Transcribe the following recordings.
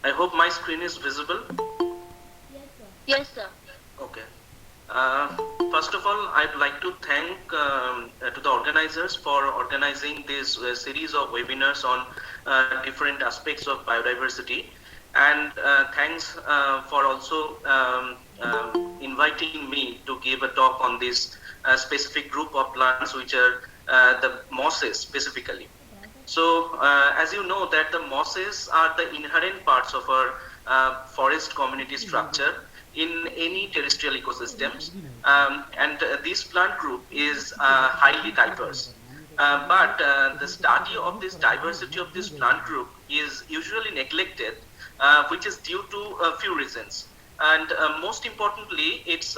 I hope my screen is visible. Yes, sir. Okay. Uh, First of all, I'd like to thank to the organizers for organizing this series of webinars on different aspects of biodiversity, and thanks for also inviting me to give a talk on this specific group of plants, which are the mosses specifically. So, as you know, that the mosses are the inherent parts of our forest community structure in any terrestrial ecosystems, and this plant group is highly diverse. But the study of this diversity of this plant group is usually neglected, which is due to a few reasons. And most importantly, its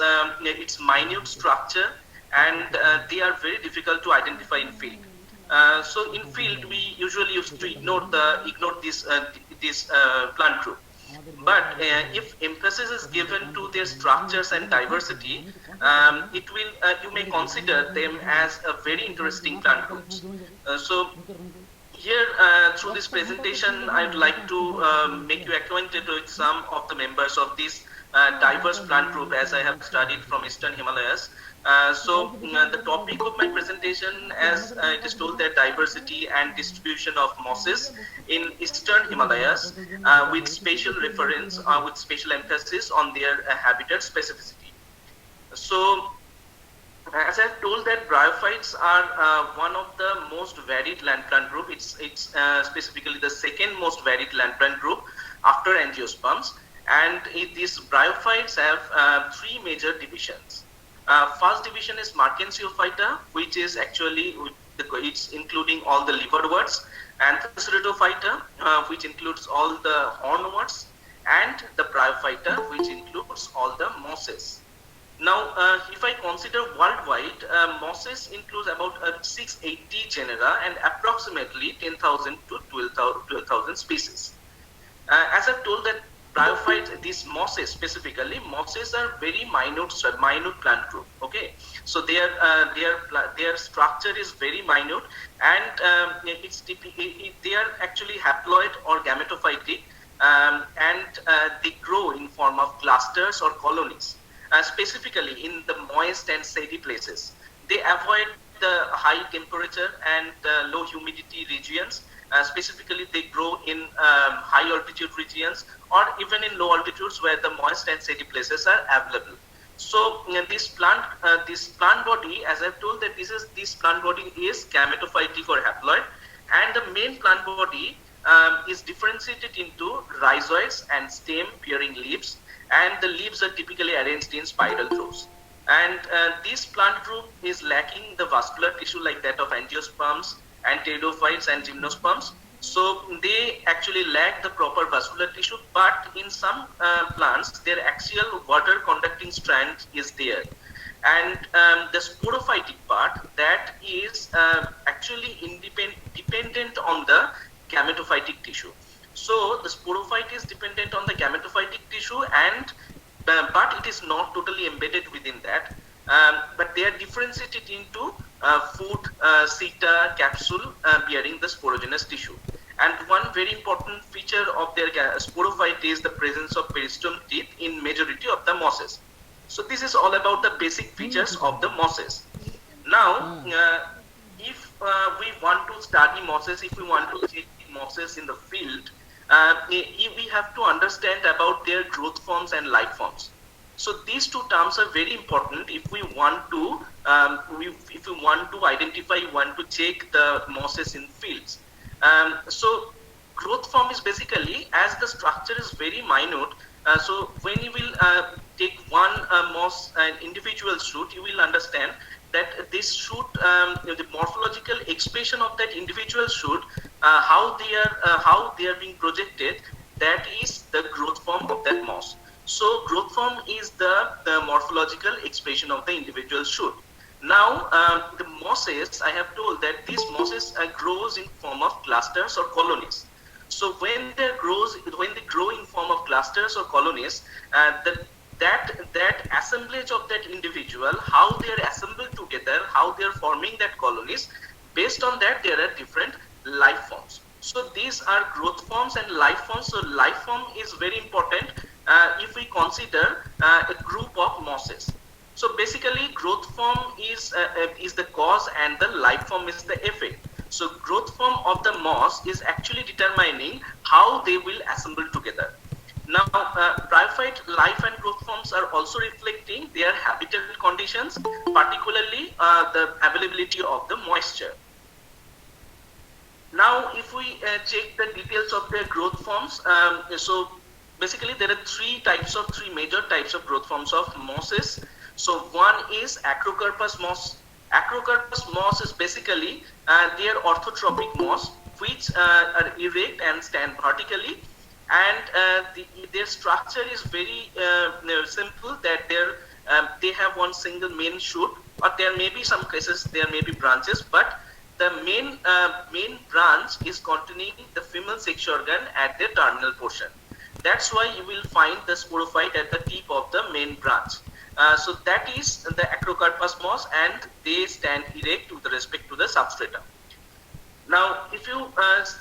minute structure, and they are very difficult to identify in field. So in field, we usually used to ignore this plant group. But if emphasis is given to their structures and diversity, it will you may consider them as a very interesting plant groups. So here, through this presentation, I'd like to make you acquainted with some of the members of this diverse plant group, as I have studied from Eastern Himalayas. So the topic of my presentation, as it is told, that diversity and distribution of mosses in Eastern Himalayas, with special emphasis on their habitat specificity. So as I've told, that bryophytes are one of the most varied land plant group. It's specifically the second most varied land plant group after angiosperms, and these bryophytes have three major divisions. First division is Markensiophyta, which is actually it's including all the liverworts, Anthoceratophyta, which includes all the hornworts, and the Bryophyta, which includes all the mosses. Now, if I consider worldwide, mosses includes about 680 genera and approximately 10,000 to 12,000 species. As I've told, that bryophytes, these mosses specifically, mosses are very minute plant group. Okay, so their structure is very minute, and they are actually haploid or gametophytic, and they grow in form of clusters or colonies. Specifically in the moist and shady places, they avoid the high temperature and low humidity regions. Specifically, they grow in high altitude regions, or even in low altitudes where the moist and shady places are available. So this plant body, as I've told, that this plant body is gametophytic or haploid, and the main plant body is differentiated into rhizoids and stem-bearing leaves, and the leaves are typically arranged in spiral rows. And this plant group is lacking the vascular tissue like that of angiosperms and pteridophytes and gymnosperms. So they actually lack the proper vascular tissue, but in some plants, their axial water conducting strand is there. And the sporophytic part, that is actually dependent on the gametophytic tissue. So the sporophyte is dependent on the gametophytic tissue, and but it is not totally embedded within that. But they are differentiated into food, seta, capsule bearing the sporogenous tissue. And one very important feature of their sporophyte is the presence of peristome teeth in majority of the mosses. So this is all about the basic features of the mosses. Now, if we want to study mosses, if we want to see mosses in the field, we have to understand about their growth forms and life forms. So these two terms are very important if we want to identify, want to check the mosses in fields. So growth form is basically, as the structure is very minute. So when you will take one moss, an individual shoot, you will understand that this shoot, the morphological expression of that individual shoot, how they are being projected, that is the growth form of that moss. So growth form is the morphological expression of the individual shoot. Now, the mosses, I have told that these mosses grows in form of clusters or colonies. So when they grow in form of clusters or colonies, that assemblage of that individual, how they are assembled together, how they are forming that colonies, based on that there are different life forms. So these are growth forms and life forms. So life form is very important if we consider a group of mosses. So basically, growth form is the cause and the life form is the effect. So growth form of the moss is actually determining how they will assemble together. Now, bryophyte life and growth forms are also reflecting their habitat conditions, particularly the availability of the moisture. Now, if we check the details of their growth forms, so basically there are three major types of growth forms of mosses. So one is Acrocarpus moss. Acrocarpus moss is basically their orthotrophic moss, which are erect and stand vertically, and their structure is very simple. That they have one single main shoot, or there may be some cases there may be branches, but the main branch is containing the female sex organ at the terminal portion. That's why you will find the sporophyte at the tip of the main branch. So that is the Acrocarpus moss, and they stand erect with respect to the substratum. Now, if you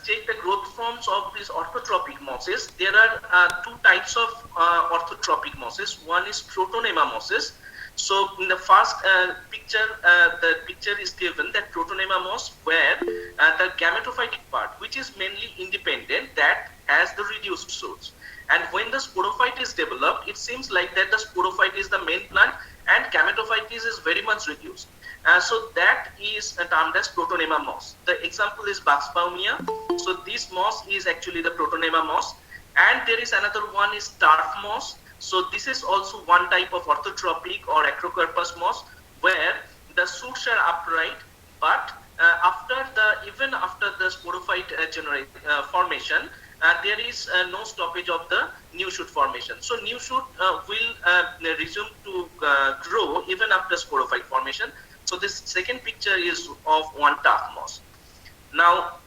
check the growth forms of these orthotrophic mosses, there are two types of orthotrophic mosses. One is Protonema mosses. So in the first picture, the picture is given that Protonema moss, where the gametophytic part, which is mainly independent, that has the reduced shoots. And when the sporophyte is developed, it seems like that the sporophyte is the main plant and gametophytes is very much reduced. So that is termed as Protonema moss. The example is Buxbaumia. So this moss is actually the Protonema moss. And there is another one is Turf moss. So this is also one type of orthotrophic or Acrocarpus moss, where the shoots are upright, but even after the sporophyte formation, there is no stoppage of the new shoot formation. So new shoot will resume to grow even after sporophyte formation. So this second picture is of one Turf moss. Now,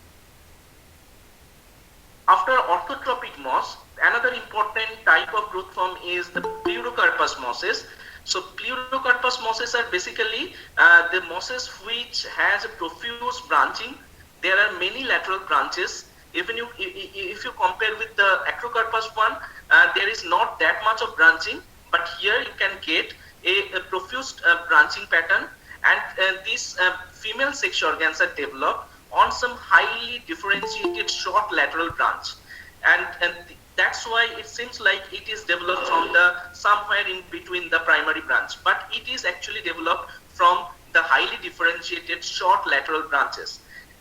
after orthotrophic moss, another important type of growth form is the Pleurocarpus mosses. So Pleurocarpus mosses are basically the mosses which has a profuse branching. There are many lateral branches. Even if you compare with the Acrocarpus one, there is not that much of branching, but here you can get a profuse branching pattern, and these female sex organs are developed on some highly differentiated short lateral branch, and that's why it seems like it is developed from the somewhere in between the primary branch, but it is actually developed from the highly differentiated short lateral branches.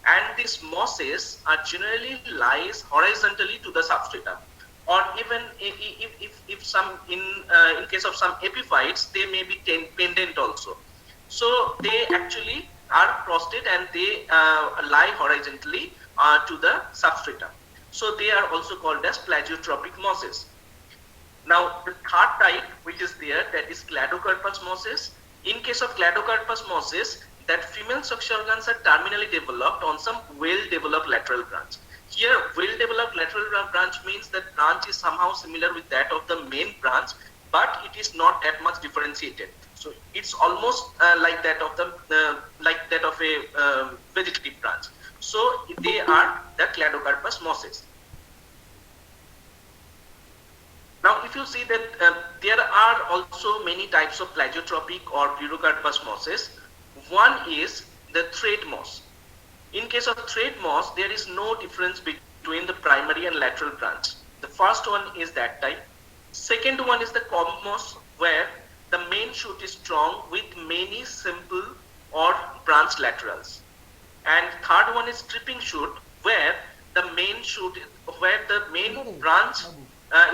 And these mosses are generally lies horizontally to the substratum, or even if some in case of some epiphytes, they may be pendant also. So they actually are prostate and they lie horizontally to the substratum. So they are also called as plagiotropic mosses. Now the third type which is there, that is Cladocarpus mosses. In case of Cladocarpus mosses, that female sex organs are terminally developed on some well-developed lateral branch. Here, well-developed lateral branch means that branch is somehow similar with that of the main branch, but it is not that much differentiated. So it's almost like that of a vegetative branch. So they are the Cladocarpus mosses. Now, if you see that there are also many types of plagiotropic or Pleurocarpus mosses. One is the thread moss. In case of thread moss, there is no difference between the primary and lateral branch. The first one is that type. Second one is the comb moss, where the main shoot is strong with many simple or branch laterals. And third one is stripping shoot, where the main branch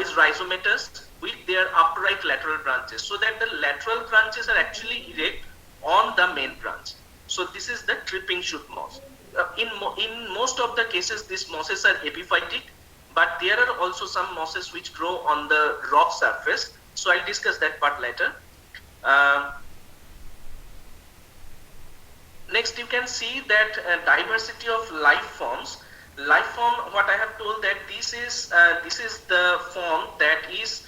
is rhizomatous with their upright lateral branches, so that the lateral branches are actually erect on the main branch. So this is the tripping shoot moss. In most of the cases, these mosses are epiphytic, but there are also some mosses which grow on the rock surface. So I'll discuss that part later. Next, you can see that diversity of life forms. Life form, what I have told, that this is the form that is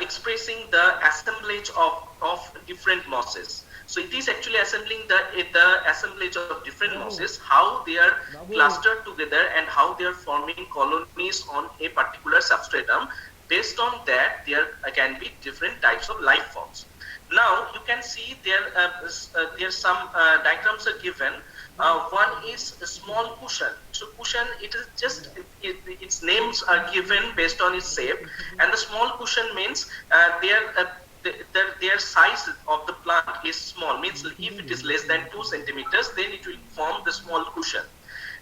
expressing the assemblage of different mosses. So it is actually assembling the assemblage of different mosses, how they are clustered together and how they are forming colonies on a particular substratum. Based on that, there can be different types of life forms. Now you can see there some diagrams are given. One is a small cushion. So cushion, it is just its names are given based on its shape, and the small cushion means their size of the plant is small. Means if it is less than 2 centimeters, then it will form the small cushion.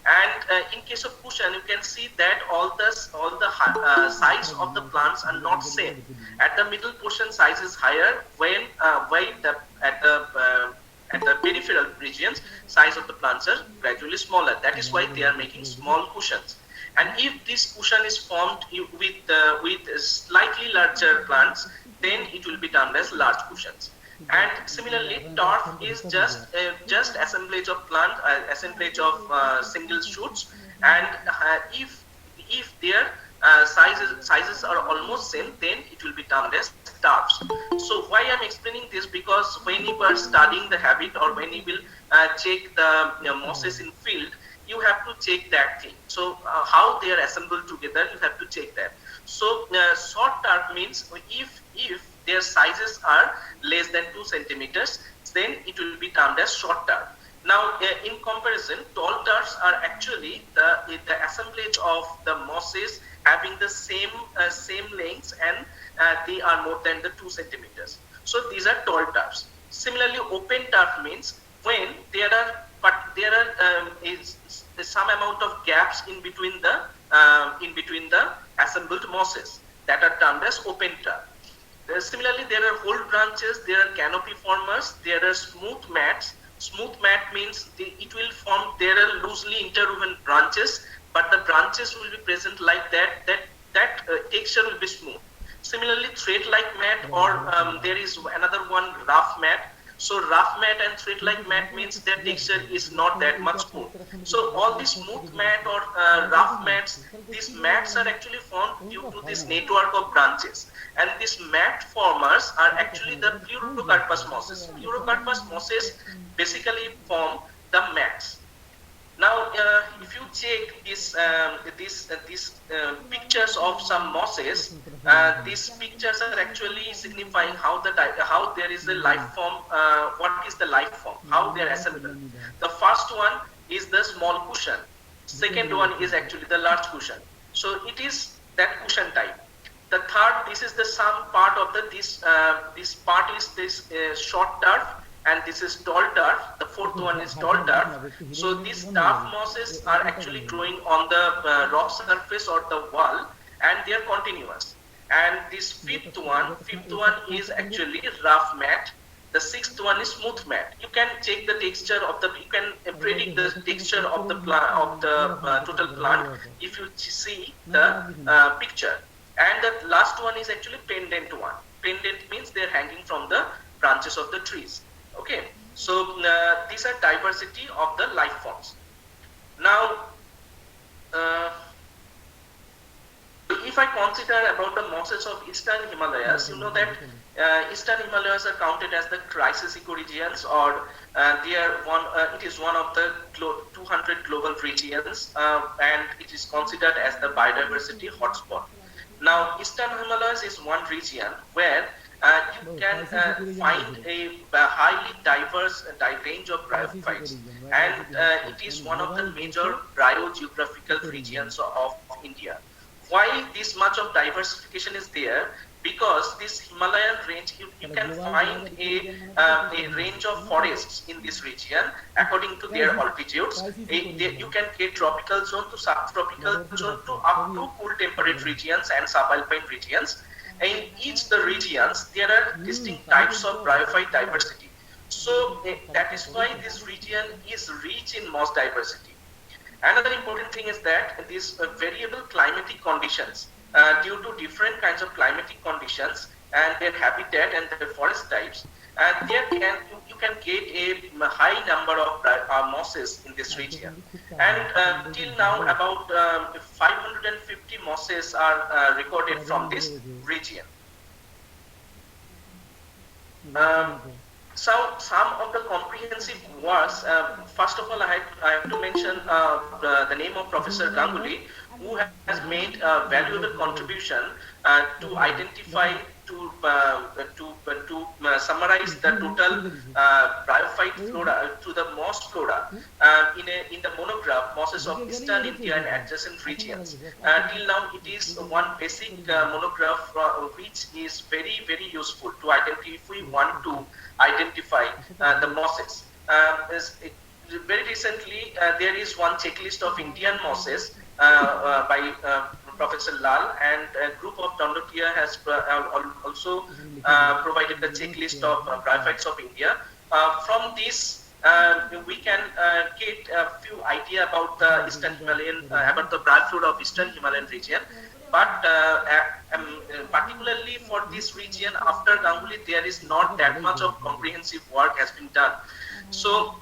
And in case of cushion, you can see that all the size of the plants are not same. At the middle portion, size is higher, when at the peripheral regions, size of the plants are gradually smaller. That is why they are making small cushions. And if this cushion is formed with slightly larger plants, then it will be termed as large cushions. And similarly, torf is just assemblage of plant, assemblage of single shoots, and if their sizes are almost same, then it will be termed as turfs. So why I'm explaining this, because when you are studying the habit or when you will check the mosses in field, you have to check that thing. So how they are assembled together, you have to check that. So short turf means if their sizes are less than 2 centimeters, then it will be termed as short turf. Now, in comparison, tall turfs are actually the assemblage of the mosses having the same lengths, and they are more than the 2 centimeters. So these are tall turfs. Similarly, open turf means when there are is some amount of gaps in between the assembled mosses, that are termed as open turf. Similarly, there are whole branches, there are canopy formers, there are smooth mats. Smooth mat means it will form, there are loosely interwoven branches, but the branches will be present like that texture will be smooth. Similarly, thread-like mat, or there is another one, rough mat. So rough mat and thread-like mat means their texture is not that much smooth. So all these smooth mat or rough mats, these mats are actually formed due to this network of branches. And these mat formers are actually the Pleurocarpus mosses. Pleurocarpus mosses basically form the mats. Now, if you check these pictures of some mosses, these pictures are actually signifying how there is a life form. What is the life form? How they are assembled. The first one is the small cushion. Second one is actually the large cushion. So it is that cushion type. The third, this is the some part of this part is this short turf, and this is tall turf. The fourth one is tall turf. So these turf mosses are actually growing on the rock surface or the wall, and they are continuous. And this fifth one is actually rough mat. The sixth one is smooth mat. You can check the texture of you can predict the texture of the plant, total plant, if you see the picture. And the last one is actually pendant one. Pendant means they're hanging from the branches of the trees. Okay, so these are diversity of the life forms. Now, if I consider about the mosses of Eastern Himalayas, you know that Eastern Himalayas are counted as the crisis ecoregions, or it is one of the 200 global regions, and it is considered as the biodiversity hotspot. Now, Eastern Himalayas is one region where you can find a highly diverse range of bryophytes, and it is one of the major biogeographical regions of India. Why this much of diversification is there? Because this Himalayan range, you can find a range of forests in this region according to their altitudes. You can get tropical zone to subtropical zone to up to cool temperate regions and subalpine regions. In each the regions, there are distinct types of bryophyte diversity. So that is why this region is rich in moss diversity. Another important thing is that these variable climatic conditions, due to different kinds of climatic conditions and their habitat and their forest types, and you can get a high number of mosses in this region. And till now, about 550 mosses are recorded from this region. some of the comprehensive works. First of all, I have to mention the name of Professor Ganguly, who has made a valuable contribution to identify, to summarize the total bryophyte flora to the moss flora in the monograph Mosses of Eastern India and adjacent regions. Till now, it is one basic monograph which is very useful to identify if we want to identify the mosses. Very recently, there is one checklist of Indian mosses by Professor Lal, and a group of Dondotia has also provided the checklist of bryophytes of India. From this, we can get a few idea about the Eastern Himalayan, about the bryoflora of Eastern Himalayan region. But particularly for this region, after Ganguly, there is not that much of comprehensive work has been done. So,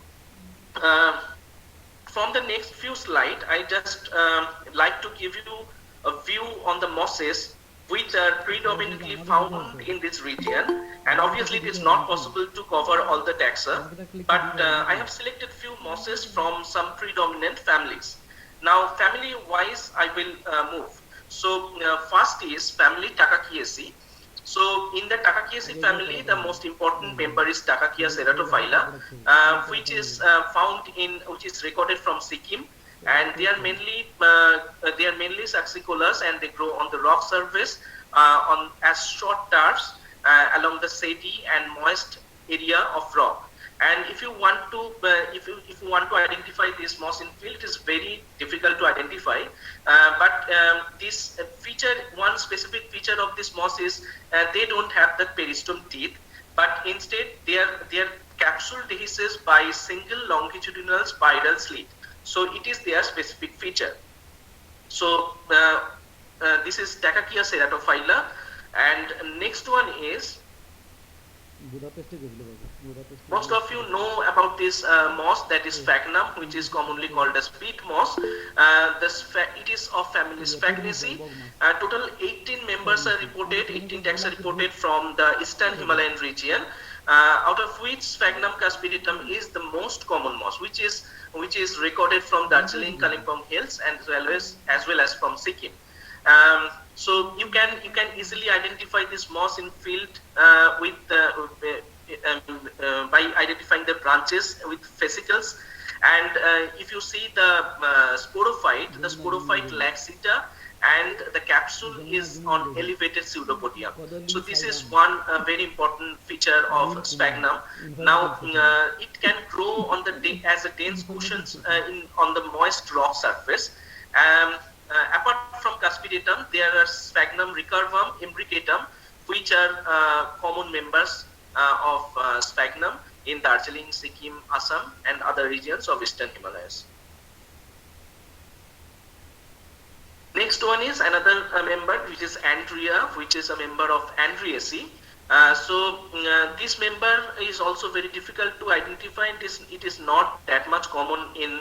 from the next few slides, I just like to give you a view on the mosses which are predominantly found in this region. And obviously, it is not possible to cover all the taxa, but I have selected few mosses from some predominant families. Now, family-wise, I will move. So, first is family Takakiaceae. So, in the Takakiaceae family, the most important member is Takakia ceratophylla, which is which is recorded from Sikkim, and they are mainly succicolous, and they grow on the rock surface as short turfs along the sandy and moist area of rock. And if you want to if you want to identify this moss in field, it is very difficult to identify. But this feature, one specific feature of this moss is they don't have the peristome teeth, but instead their capsule dehisces by single longitudinal spiral slit. So it is their specific feature. So this is Takakia ceratophylla, and next one is. Most of you know about this moss, that is sphagnum, which is commonly called as peat moss. It is of family Sphagnaceae. Total 18 members are reported, 18 taxa are reported from the Eastern Himalayan region, out of which Sphagnum cuspiditum is the most common moss, which is recorded from Darjeeling, Kalimpong hills, and as well as from Sikkim. So you can easily identify this moss in field by identifying the branches with fascicles. And if you see the sporophyte lacks seta, and the capsule is on elevated pseudopodium. So this is one very important feature of sphagnum. Now it can grow on as a dense cushions on the moist rock surface. Apart from cuspiditum, there are sphagnum recurvum, imbricatum, which are common members of sphagnum in Darjeeling, Sikkim, Assam, and other regions of Eastern Himalayas. Next one is another member, which is Andrea, which is a member of Andreaceae. This member is also very difficult to identify. It is not that much common in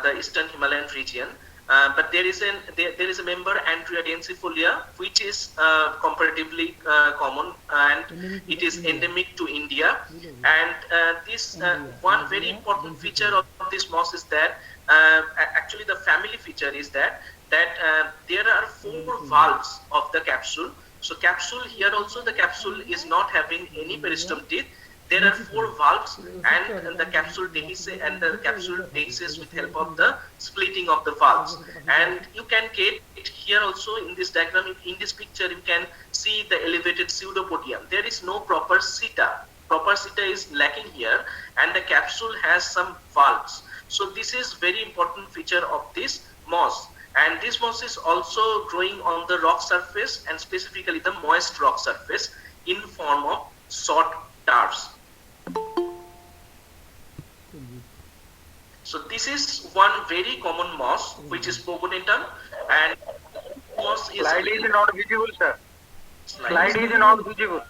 the Eastern Himalayan region. But there is a member, Andrea densifolia, which is comparatively common, and it is endemic to India. And this one very important feature of this moss is that actually the family feature is that there are 4 valves of the capsule. So capsule here also, the capsule is not having any peristome teeth. There are 4 valves, and the capsule dehisces with help of the splitting of the valves. And you can get it here also in this diagram. In this picture, you can see the elevated pseudopodium. There is no proper seta. Proper seta is lacking here, and the capsule has some valves. So this is very important feature of this moss. And this moss is also growing on the rock surface, and specifically the moist rock surface, in form of short turfs. So this is one very common moss, which is Pogonatum, and moss is. Slide is not visible, sir. Slide is not visible.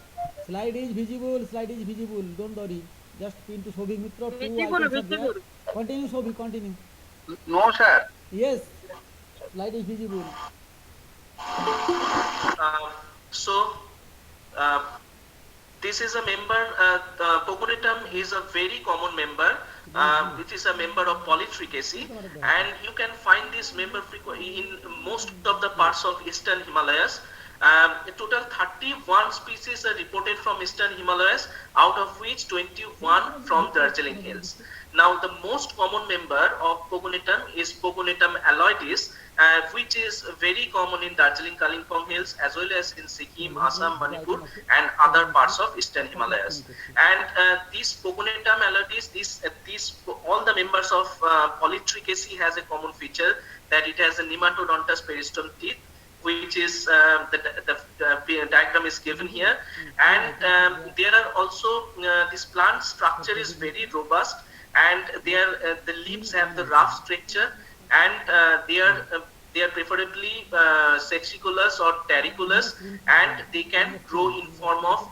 Slide is visible. Slide is visible. Don't worry. Just pin to Sobhik Mitra. Visible. Continue, Sobhik. Continue. No, sir. Yes. Slide is visible. this is a member, Pogonatum is a very common member. It is a member of Polytrichaceae, and you can find this member in most of the parts of eastern Himalayas. A total 31 species are reported from eastern Himalayas, out of which 21 from Darjeeling Hills. Now, the most common member of Pogonatum is Pogonatum alloides, which is very common in Darjeeling, Kalimpong Hills, as well as in Sikkim, Assam, Manipur, and other parts of eastern Himalayas. And these Pogonatum alloides, all the members of Polytrichaceae has a common feature, that it has a nematodontous peristome teeth, which is the diagram is given here. And there are also this plant structure is very robust, and the leaves have the rough structure, and they are preferably sexicolous or terricolous, and they can grow in form of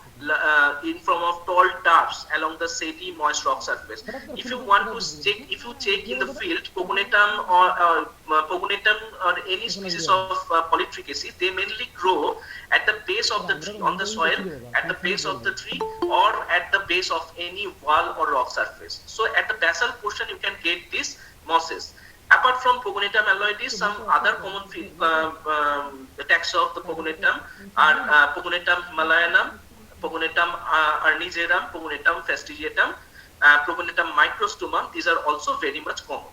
tall tufts along the sandy moist rock surface. If you want to check in the field Pogonatum or any species of Polytrichaceae, they mainly grow at the base of the tree, on the soil, at the base of the tree, or at the base of any wall or rock surface. So at the basal portion you can get these mosses. Apart from Pogonatum alloides, some other common taxa of the Pogonatum are Pogonatum himalayanum, Pogonatum arnigerum, Pogonatum fastigiatum, Pogonatum microstomum. These are also very much common.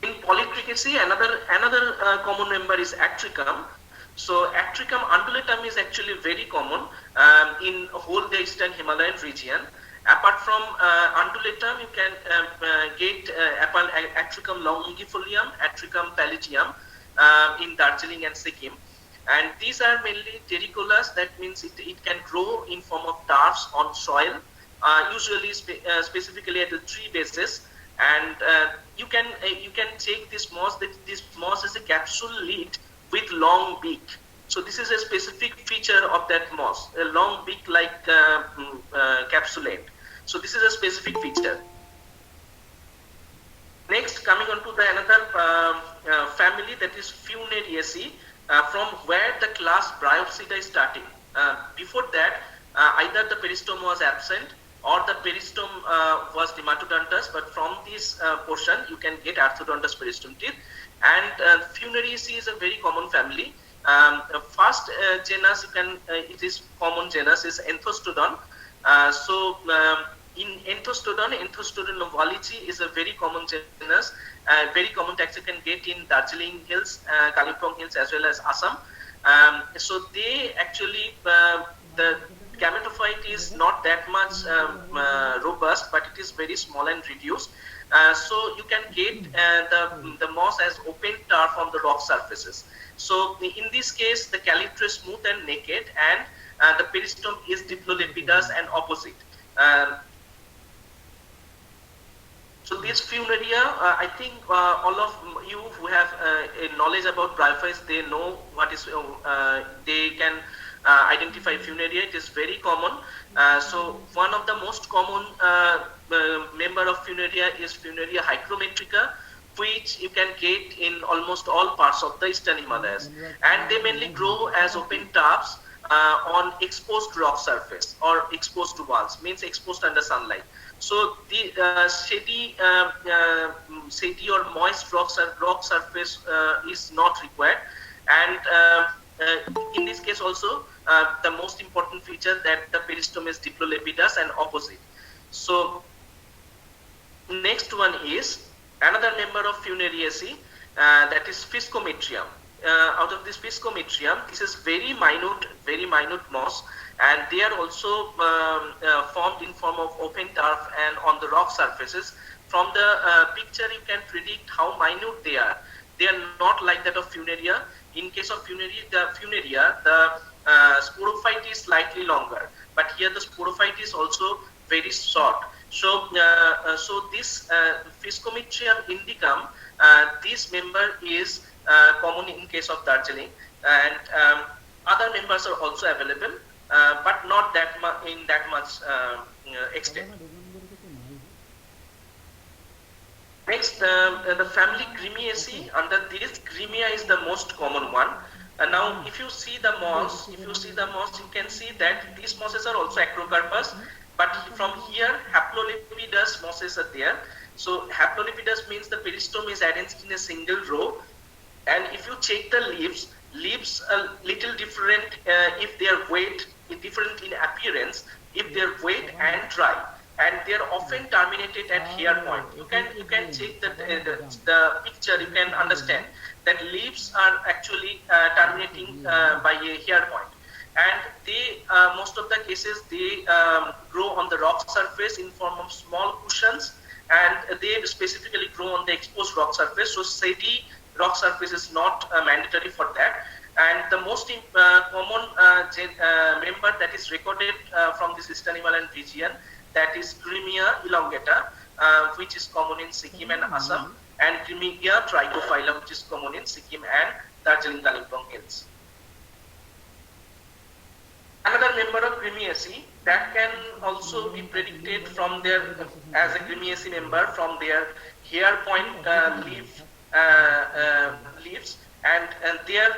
In Polytrichaceae, another common member is Atricum. So Atricum undulatum is actually very common in whole the eastern Himalayan region. Apart from undulatum, you can get Atricum longifolium, Atricum palladium in Darjeeling and Sikkim. And these are mainly terricolous. That means it can grow in form of tufts on soil, usually specifically at the tree bases. And you can take this moss. This moss is a capsule lid with long beak. So this is a specific feature of that moss, a long beak like capsulate. So this is a specific feature. Next, coming on to the another family, that is Furnariaceae, from where the class Bryopsida is starting. Before that, either the peristome was absent or the peristome was nematodontous, but from this portion you can get arthodontous peristome teeth. And Furnariaceae is a very common family. First genus it is common genus is Enthostodon. In Enthostodon wallichi is a very common genus. Very common taxa you can get in Darjeeling Hills, Kalimpong Hills, as well as Assam. So they actually, the gametophyte is not that much robust, but it is very small and reduced. So you can get the moss as open turf on the rock surfaces. So in this case, the calyptra is smooth and naked, and the peristome is diplolepidous and opposite. So this Funaria, I think all of you who have a knowledge about bryophytes, they know what is, they can identify Funaria. It is very common. So one of the most common member of Funaria is Funaria hygrometrica, which you can get in almost all parts of the eastern Himalayas. And they mainly grow as open tufts on exposed rock surface or exposed to walls, means exposed under sunlight. So the shady or moist rock surface is not required. And in this case also, the most important feature that the peristome is diplolepidous and opposite. So next one is another member of Furnariaceae, that is Piscometrium. Out of this Piscometrium, this is very minute moss, and they are also formed in form of open turf and on the rock surfaces. From the picture, you can predict how minute they are. They are not like that of Funaria. In case of Funaria, the sporophyte is slightly longer, but here the sporophyte is also very short. So, this Piscometrium indicum, this member is common in case of Darjeeling, and other members are also available, but not that in that much extent. Next, the family Grimiaceae. Under this, Grimia is the most common one. Now, if you see the moss, you can see that these mosses are also acrocarpous, but from here, Haplolipidus mosses are there. So, Haplolipidus means the peristome is arranged in a single row, and if you check the leaves a little different if they are wet, different in appearance, if they are wet and dry, and they are often terminated at hair point. You can check the picture, you can understand that leaves are actually terminating by a hair point, and they most of the cases they grow on the rock surface in form of small cushions, and they specifically grow on the exposed rock surface. So shady rock surface is not mandatory for that. And the most common member that is recorded from this Eastern Himalayan region, that is Crimea elongata, which is common in Sikkim and Assam, and Crimea trichophylla, which is common in Sikkim and Darjeeling Kalimpong hills. Another member of Cremaceae that can also be predicted from their as a Cremaceae member from their hair point leaves, and their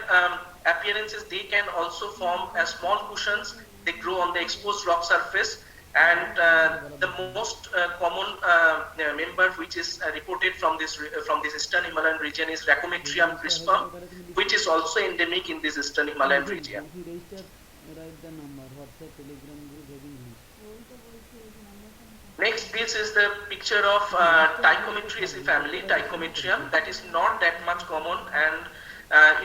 appearances. They can also form as small cushions. They grow on the exposed rock surface, and the most common member which is reported from this Eastern Himalayan region is Rhacometrium crispum, which is also endemic in this Eastern Himalayan region. If you register, write the number, WhatsApp, Telegram group having link. Next, this is the picture of Trichometriaceae family, Trichometrium, that is not that much common, and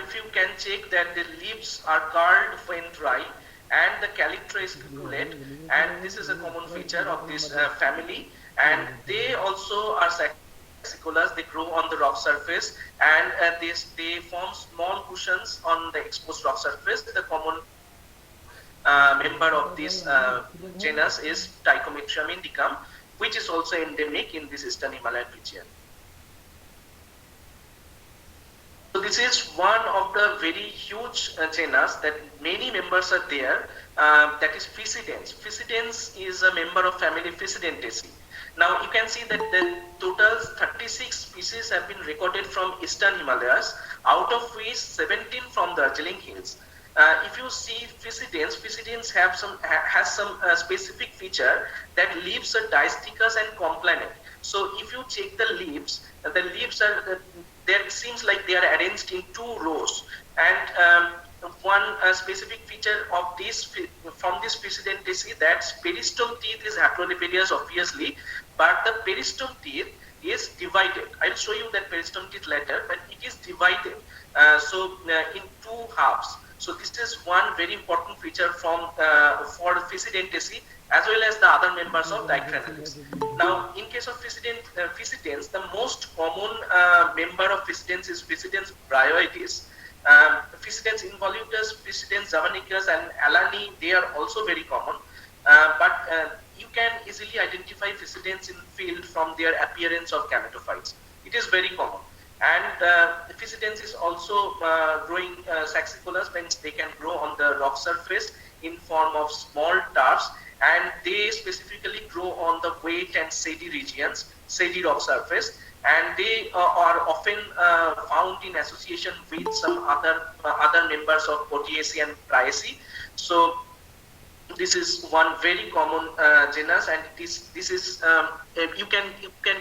if you can check that the leaves are curled when dry, and the calyptra is cuculate, and this is a common feature of this family, and they also are saxicolous. They grow on the rock surface, and they form small cushions on the exposed rock surface. The common member of this genus is Trichometrium indicum, which is also endemic in this Eastern Himalayan region. So this is one of the very huge genus that many members are there, that is Physidens. Physidens is a member of family Physidentaceae. Now you can see that the total 36 species have been recorded from Eastern Himalayas, out of which 17 from the Darjeeling Hills. If you see Physidens has some specific feature that leaves are distichous and complanate. So if you check the leaves are there seems like they are arranged in two rows, and one specific feature of this from this Physidentaceae, that peristome teeth is haplolipidus obviously, but the peristome teeth is divided. I'll show you that peristome teeth later, but it is divided in two halves. So this is one very important feature for Physidentaceae as well as the other members of Dicranales. Now, in case of Physidens, the most common member of Physidens is Physidens bryoides. Physidens involutus, Physidens javanicus, and alani, they are also very common. But you can easily identify Physidens in field from their appearance of gametophytes. It is very common. And Physidens is also growing saxicolous, means they can grow on the rock surface in form of small turfs, and they specifically grow on the wet and shady regions, shady rock surface, and they are often found in association with some other members of Proteaceae and Triaceae. So this is one very common genus, and this is you can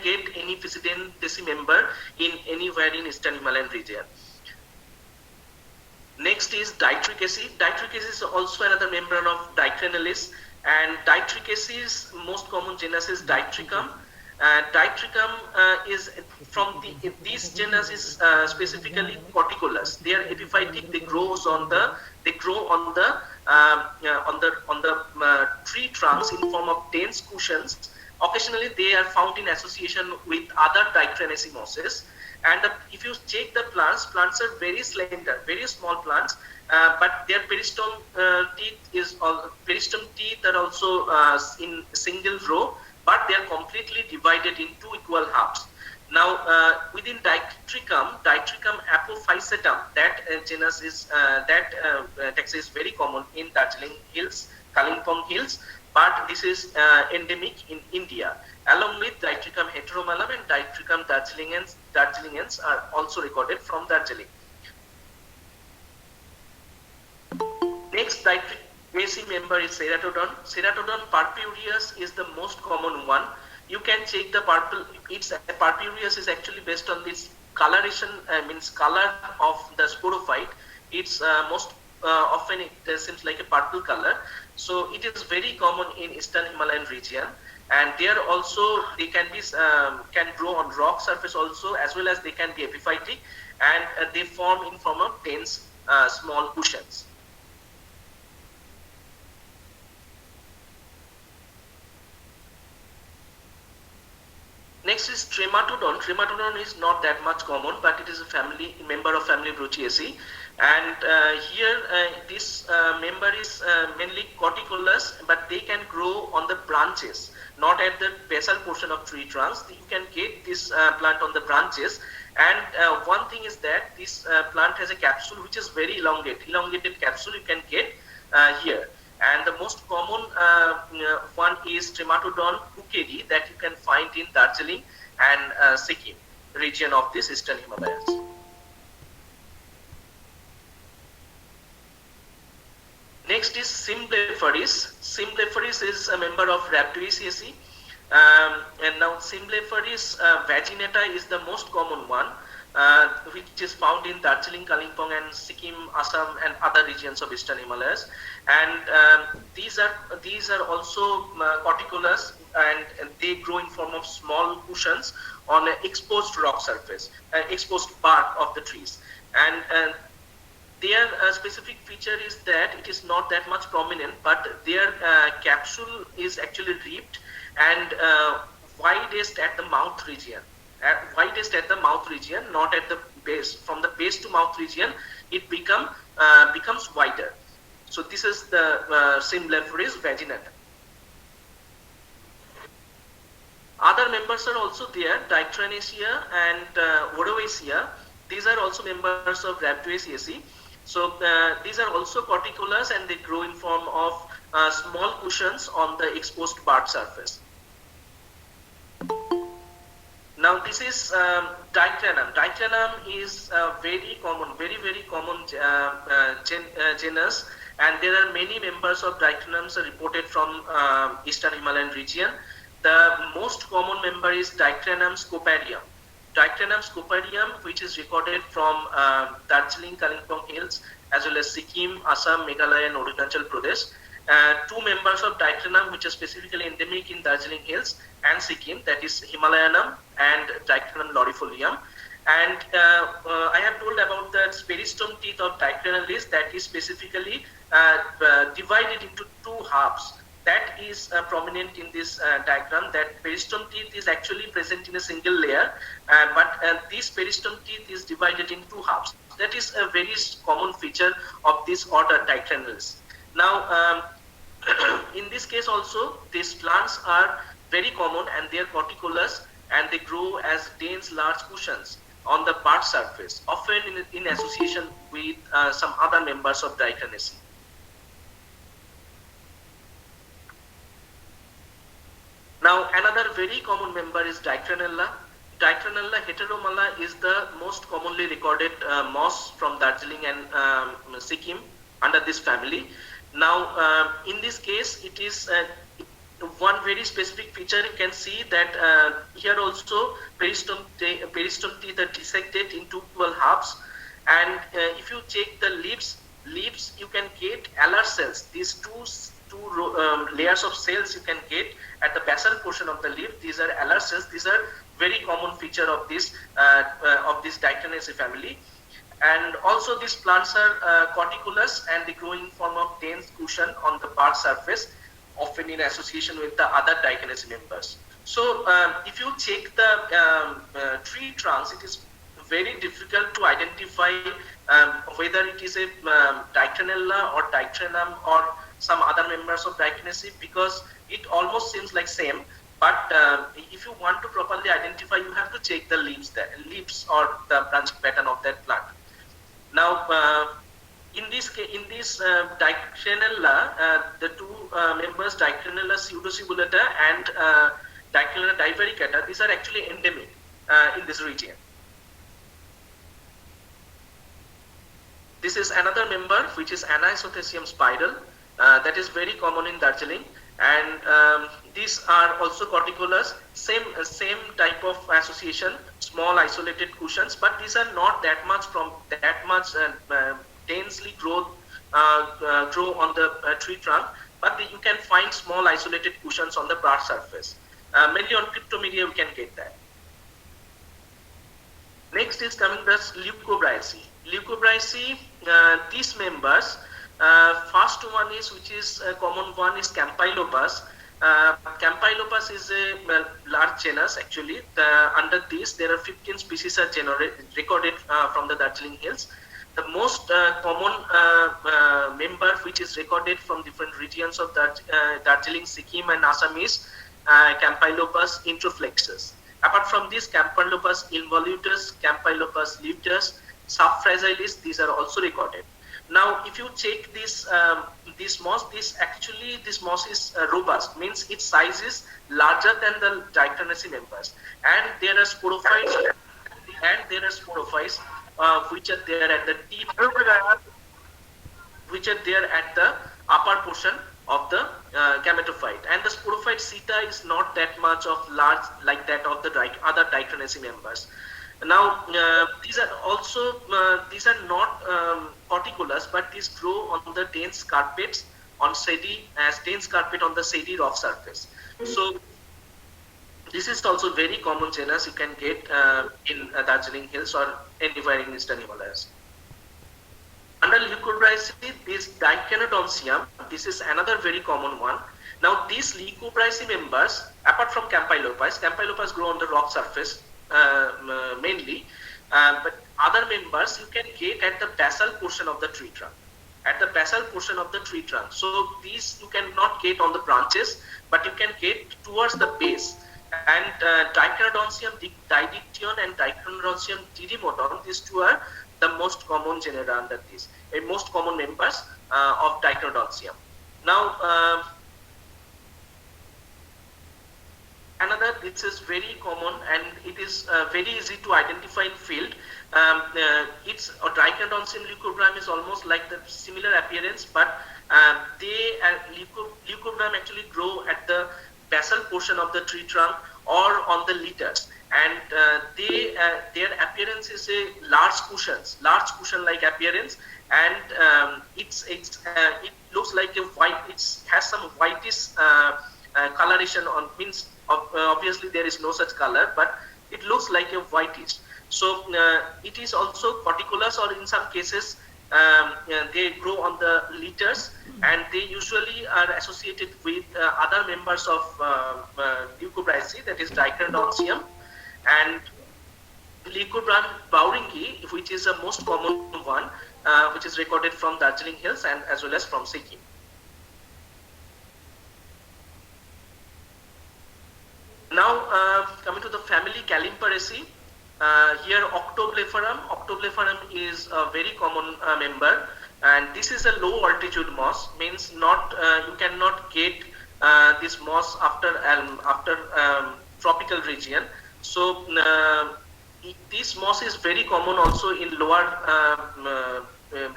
get any Physidentaceae member in anywhere in Eastern Himalayan region. Next is Ditrichaceae. Ditrichaceae is also another member of Dicranales, and Ditrichaceae's most common genus is Ditrichum. Ditrichum is from this genus is specifically corticolous. They are epiphytic. They grow on the tree trunks in form of dense cushions. Occasionally, they are found in association with other Dicranaceae mosses. And if you check the plants are very slender, very small plants, but their peristome teeth are also in single row, but they are completely divided in two equal halves. Now, within Ditrichum apophysetum, that genus is taxa is very common in Darjeeling Hills, Kalimpong Hills, but this is endemic in India. Along with Ditrichum heteromalum and Ditrichum darjeelingens are also recorded from Darjeeling. Next dictrinaceae member is Ceratodon. Ceratodon purpureus is the most common one. You can check the purple. Its purpureus is actually based on this coloration, means color of the sporophyte. It's most often it seems like a purple color. So it is very common in Eastern Himalayan region, and there also they can be can grow on rock surface also, as well as they can be epiphytic, and they form in form of dense small cushions. Next is Trematodon. Trematodon is not that much common, but it is a member of family Bruchiaceae. And here this member is mainly corticolous, but they can grow on the branches, not at the basal portion of tree trunks. You can get this plant on the branches. And one thing is that this plant has a capsule which is very elongated capsule you can get here. And the most common one is Trematodon hookeri that you can find in Darjeeling and Sikkim region of this Eastern Himalayas. Next is Cimblepharis. Cimblepharis is a member of Rhabdoiaceae. And now Cimblepharis vaginata is the most common one, which is found in Darjeeling, Kalimpong, and Sikkim, Assam, and other regions of Eastern Himalayas. And these are also corticolous, and they grow in form of small cushions on an exposed rock surface, exposed bark of the trees. And their specific feature is that it is not that much prominent, but their capsule is actually ribbed and widest at the mouth region. Widest at the mouth region, not at the base. From the base to mouth region, it becomes wider. So this is the Cimblepharis vaginata. Other members are also there, Dictrinacea and Vodoacea. These are also members of Rhabdoiaceae. So these are also corticolous, and they grow in form of small cushions on the exposed bark surface. Now this is Dicranum. Dicranum is very common, very common genus, and there are many members of Dicranums reported from Eastern Himalayan region. The most common member is Dicranum scoparium. Dicranum scoparium, which is recorded from Darjeeling, Kalimpong hills, as well as Sikkim, Assam, Meghalaya, and Arunachal Pradesh. Two members of Dicranum, which are specifically endemic in Darjeeling hills and Sikkim, that is Himalayanum and Dicranum laurifolium. And I have told about the peristome teeth of Dicranalis that is specifically divided into two halves. That is prominent in this diagram, that peristome teeth is actually present in a single layer, but this peristome teeth is divided in two halves. That is a very common feature of this order Dicranalis. Now, in this case also, these plants are very common, and they are corticolous, and they grow as dense large cushions on the bark surface, often in association with some other members of Dicranaceae. Now, another very common member is Dicranella. Dicranella heteromala is the most commonly recorded moss from Darjeeling and Sikkim under this family. Now, in this case, it is one very specific feature. You can see that here also peristome teeth are dissected into equal halves, and if you check the leaves, you can get alar cells. These two layers of cells you can get at the basal portion of the leaf. These are alar cells. These are very common feature of this Dicranaceae family. And also these plants are corticolous, and they grow in form of dense cushion on the bark surface, often in association with the other Dicranaceae members. So if you check the tree trunks, it is very difficult to identify whether it is a Dicranella or Dicranum or some other members of Dicranaceae, because it almost seems like same. But if you want to properly identify, you have to check the leaves or the branch pattern of that plant. Now, in this Dicranella, the two members, Dicranella pseudocibulata and Dicranella divaricata, these are actually endemic in this region. This is another member which is Anisothecium spiral, that is very common in Darjeeling, and these are also corticolous, same type of association, small isolated cushions, but these are not that much densely grow on the tree trunk, but you can find small isolated cushions on the bark surface. Mainly on cryptomeria we can get that. Next is coming the Leucobriaceae. Leucobriaceae, these members, first one is, which is a common one, is Campylopus. Campylopus is a large genus actually. Under this there are 15 species are recorded from the Darjeeling Hills. The most common member which is recorded from different regions of Darjeeling, Sikkim and Assam is Campylopus introflexus. Apart from this, Campylopus involutus, Campylopus luteus, subfragilis, these are also recorded. Now, if you check this moss, this moss is robust, means its size is larger than the Dicranaceae members, and there are sporophytes, which are there at the tip, which are there at the upper portion of the gametophyte, and the sporophyte seta is not that much of large like that of the other Dicranaceae members. Now these are not corticolous, but these grow on the dense carpets on dense carpet on the shady rock surface. So this is also very common genus you can get in Darjeeling Hills or anywhere in Eastern Himalayas. Under Leucobriaceae is Dicynodontium. This is another very common one. Now these Leucobriaceae members, apart from Campylopus grow on the rock surface mainly, but other members you can get at the basal portion of the tree trunk. So these you cannot get on the branches, but you can get towards the base. And Dicynodontium didiction and Dicynodontium didymodon, these two are the most common genera under this, most common members of Dicynodontium. Now, another, this is very common and it is very easy to identify in field. It's Dicynodontium leucobrium is almost like the similar appearance, but leucobrium actually grow at the basal portion of the tree trunk or on the leaves, and their appearance is a large cushion like appearance, and it looks like a white. It has some whitish coloration on, means obviously there is no such color, but it looks like a whitish. So it is also corticolous, or in some cases they grow on the leaves, and they usually are associated with other members of Leucobriaceae, that is Dicynodontium, and Leucobrium bowringi, which is the most common one, which is recorded from Darjeeling Hills and as well as from Sikkim. Now coming to the family Calymparaceae, here Octoblepharum is a very common member, and this is a low altitude moss, means not you cannot get this moss after tropical region. So this moss is very common also in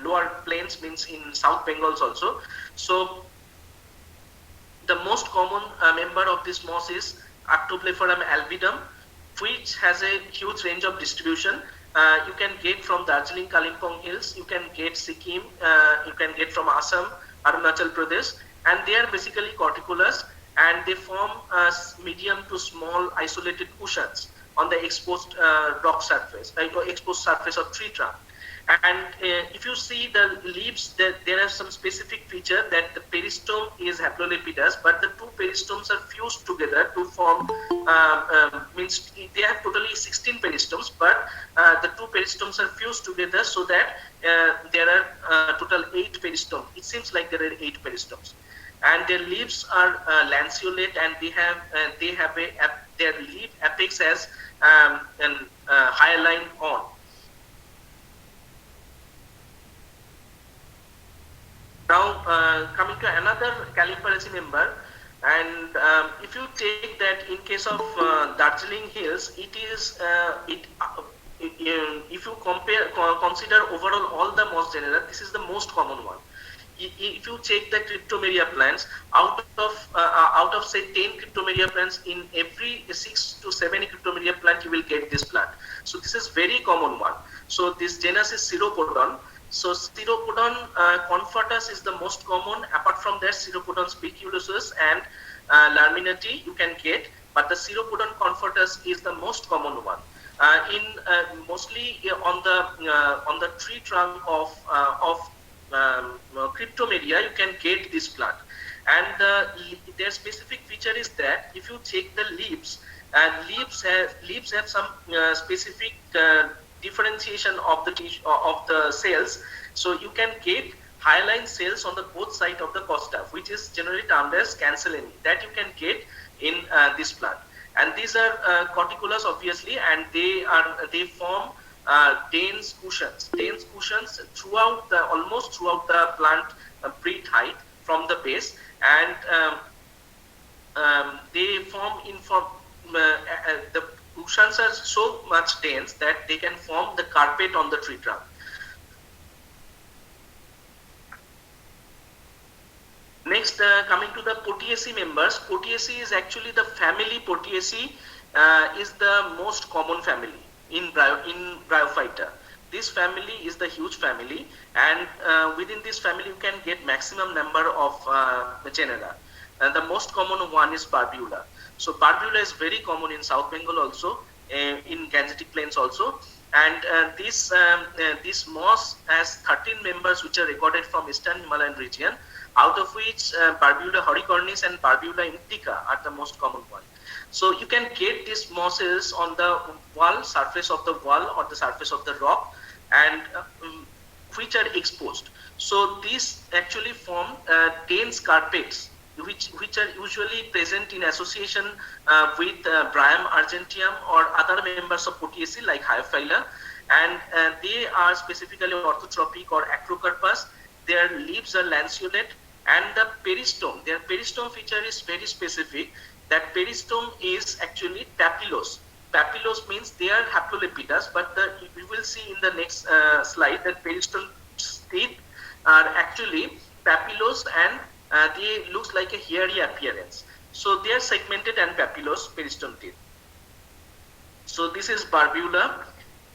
lower plains, means in South Bengal also. So the most common member of this moss is Octoblepharum albidum, which has a huge range of distribution. You can get from Darjeeling, Kalimpong Hills, you can get Sikkim, you can get from Assam, Arunachal Pradesh, and they are basically corticolous, and they form medium to small isolated cushions on the exposed rock surface, exposed surface of tree trunk. And if you see the leaves, there are some specific feature that the peristome is haplolepidous, but the two peristomes are fused together to form, means they have totally 16 peristomes, but the two peristomes are fused together so that there are total 8 peristomes. It seems like there are 8 peristomes. And their leaves are lanceolate, and they have their leaf apex has an hyaline on. Now coming to another Calymparaceae member, and if you take that in case of Darjeeling Hills, it is if you consider overall all the moss genera, this is the most common one. If you check the Cryptomeria plants, out of say 10 Cryptomeria plants, in every 6 to 7 Cryptomeria plant you will get this plant. So this is very common one. So this genus is Ceropodon. So Ceropodon confortus is the most common. Apart from that, Ceropodon spiculosus and Laminati you can get, but the Ceropodon confortus is the most common one. Mostly on the tree trunk of Cryptomeria you can get this plant, and their specific feature is that if you check the leaves, leaves have some specific differentiation of the cells. So you can get hyaline cells on the both sides of the costa, which is generally termed as cancellini, that you can get in this plant. And these are corticulous obviously, and they form dense cushions almost throughout the plant breed height from the base, and they form the cushions are so much dense that they can form the carpet on the tree trunk. Next, coming to the Potiaceae members, Potiaceae is actually the family. Potiaceae is the most common family in Bryophyta. This family is the huge family, and within this family you can get maximum number of genera. And the most common one is Barbula. So Barbula is very common in South Bengal also, in Gangetic Plains also. And this moss has 13 members which are recorded from Eastern Himalayan region, out of which Barbula horricornis and Barbula indica are the most common one. So you can get these mosses on the wall, surface of the wall or the surface of the rock, and which are exposed. So these actually form dense carpets, which are usually present in association with Bryum argenteum or other members of Potiaceae like Hyophila, and they are specifically orthotropic or acrocarpous. Their leaves are lanceolate, and the peristome, their peristome feature is very specific. That peristome is actually papillose. Papillose means they are haplolepidous, but we will see in the next slide that peristome teeth are actually papillose, and they look like a hairy appearance. So they are segmented and papillose peristome teeth. So this is Barbula,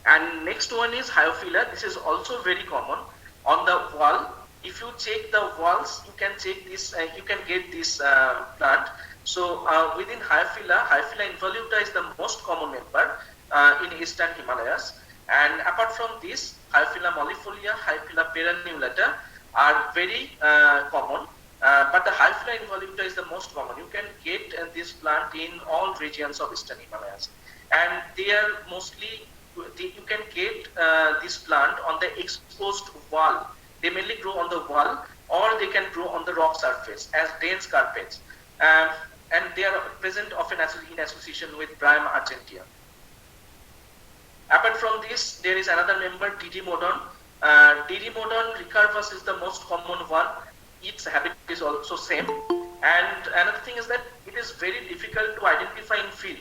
and next one is Hyophila. This is also very common on the wall. If you check the walls, you can check this. You can get this plant. So within Hyophila, Hyophila involuta is the most common member in Eastern Himalayas. And apart from this, Hyophila mollifolia, Hyophila perenniulata are very common. But the Hyophila involuta is the most common. You can get this plant in all regions of Eastern Himalayas, and they are mostly. You can get this plant on the exposed wall. They mainly grow on the wall, or they can grow on the rock surface as dense carpets. And they are present often in association with Bryum argenteum. Apart from this, there is another member, Didymodon. Didymodon recurvus is the most common one. Its habit is also same. And another thing is that it is very difficult to identify in field.